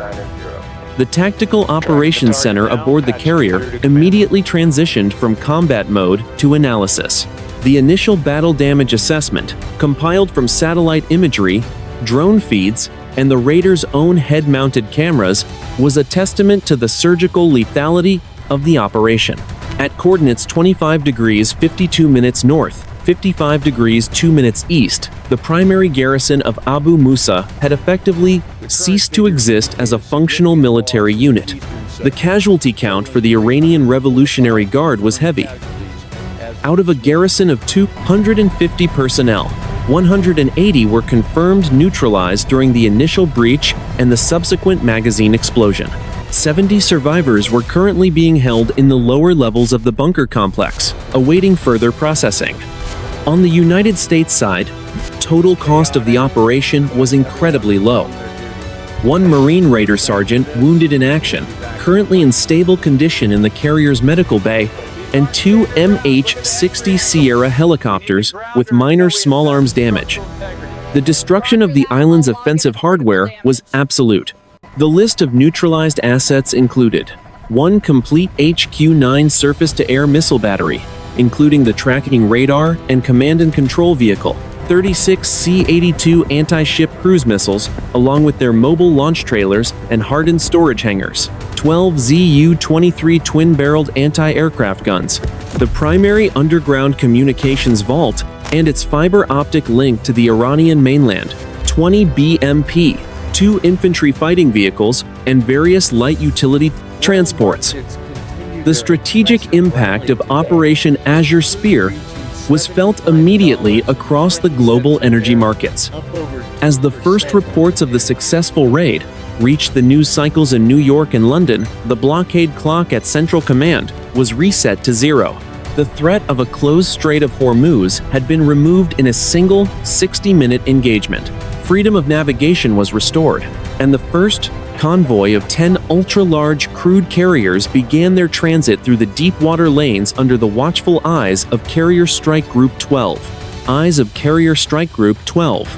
The Tactical Operations Center aboard the carrier immediately transitioned from combat mode to analysis. The initial battle damage assessment, compiled from satellite imagery, drone feeds, and the Raiders' own head-mounted cameras, was a testament to the surgical lethality of the operation. At coordinates 25 degrees 52 minutes north, 55 degrees 2 minutes east, the primary garrison of Abu Musa had effectively ceased to exist as a functional military unit. The casualty count for the Iranian Revolutionary Guard was heavy. Out of a garrison of 250 personnel, 180 were confirmed neutralized during the initial breach and the subsequent magazine explosion. 70 survivors were currently being held in the lower levels of the bunker complex, awaiting further processing. On the United States side, total cost of the operation was incredibly low. One Marine Raider sergeant wounded in action, currently in stable condition in the carrier's medical bay, and 2 MH-60 Sierra helicopters with minor small arms damage. The destruction of the island's offensive hardware was absolute. The list of neutralized assets included 1 complete HQ-9 surface-to-air missile battery, including the tracking radar and command and control vehicle, 36 C-82 anti-ship cruise missiles, along with their mobile launch trailers and hardened storage hangars, 12 ZU-23 twin-barreled anti-aircraft guns, the primary underground communications vault and its fiber optic link to the Iranian mainland, 20 BMP, 2 infantry fighting vehicles, and various light utility transports. The strategic impact of Operation Azure Spear was felt immediately across the global energy markets. As the first reports of the successful raid reached the news cycles in New York and London, the blockade clock at Central Command was reset to 0. The threat of a closed Strait of Hormuz had been removed in a single 60-minute engagement. Freedom of navigation was restored, and the first convoy of 10 ultra-large crude carriers began their transit through the deep water lanes under the watchful eyes of Carrier Strike Group 12. Eyes of Carrier Strike Group 12.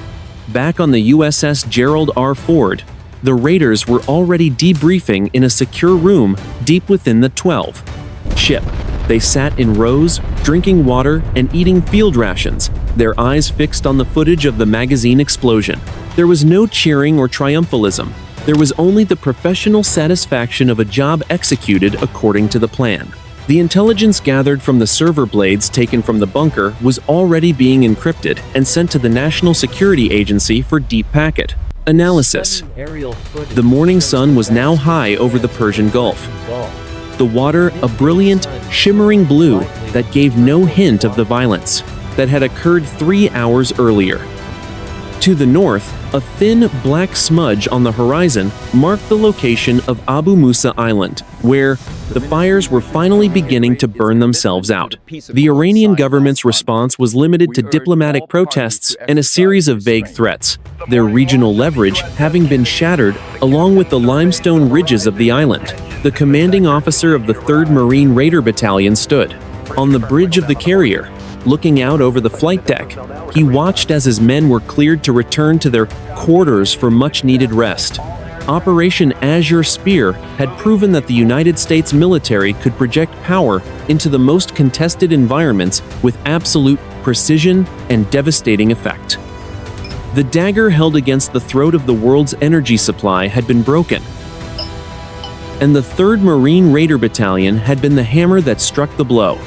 Back on the USS Gerald R. Ford, the raiders were already debriefing in a secure room deep within the 12 ship. They sat in rows, drinking water and eating field rations, their eyes fixed on the footage of the magazine explosion. There was no cheering or triumphalism. There was only the professional satisfaction of a job executed according to the plan. The intelligence gathered from the server blades taken from the bunker was already being encrypted and sent to the National Security Agency for deep packet analysis. The morning sun was now high over the Persian Gulf. The water a brilliant, shimmering blue that gave no hint of the violence that had occurred 3 hours earlier. To the north, a thin, black smudge on the horizon marked the location of Abu Musa Island, where the fires were finally beginning to burn themselves out. The Iranian government's response was limited to diplomatic protests and a series of vague threats, their regional leverage having been shattered along with the limestone ridges of the island. The commanding officer of the 3rd Marine Raider Battalion stood on the bridge of the carrier, looking out over the flight deck. He watched as his men were cleared to return to their quarters for much-needed rest. Operation Azure Spear had proven that the United States military could project power into the most contested environments with absolute precision and devastating effect. The dagger held against the throat of the world's energy supply had been broken, and the 3rd Marine Raider Battalion had been the hammer that struck the blow.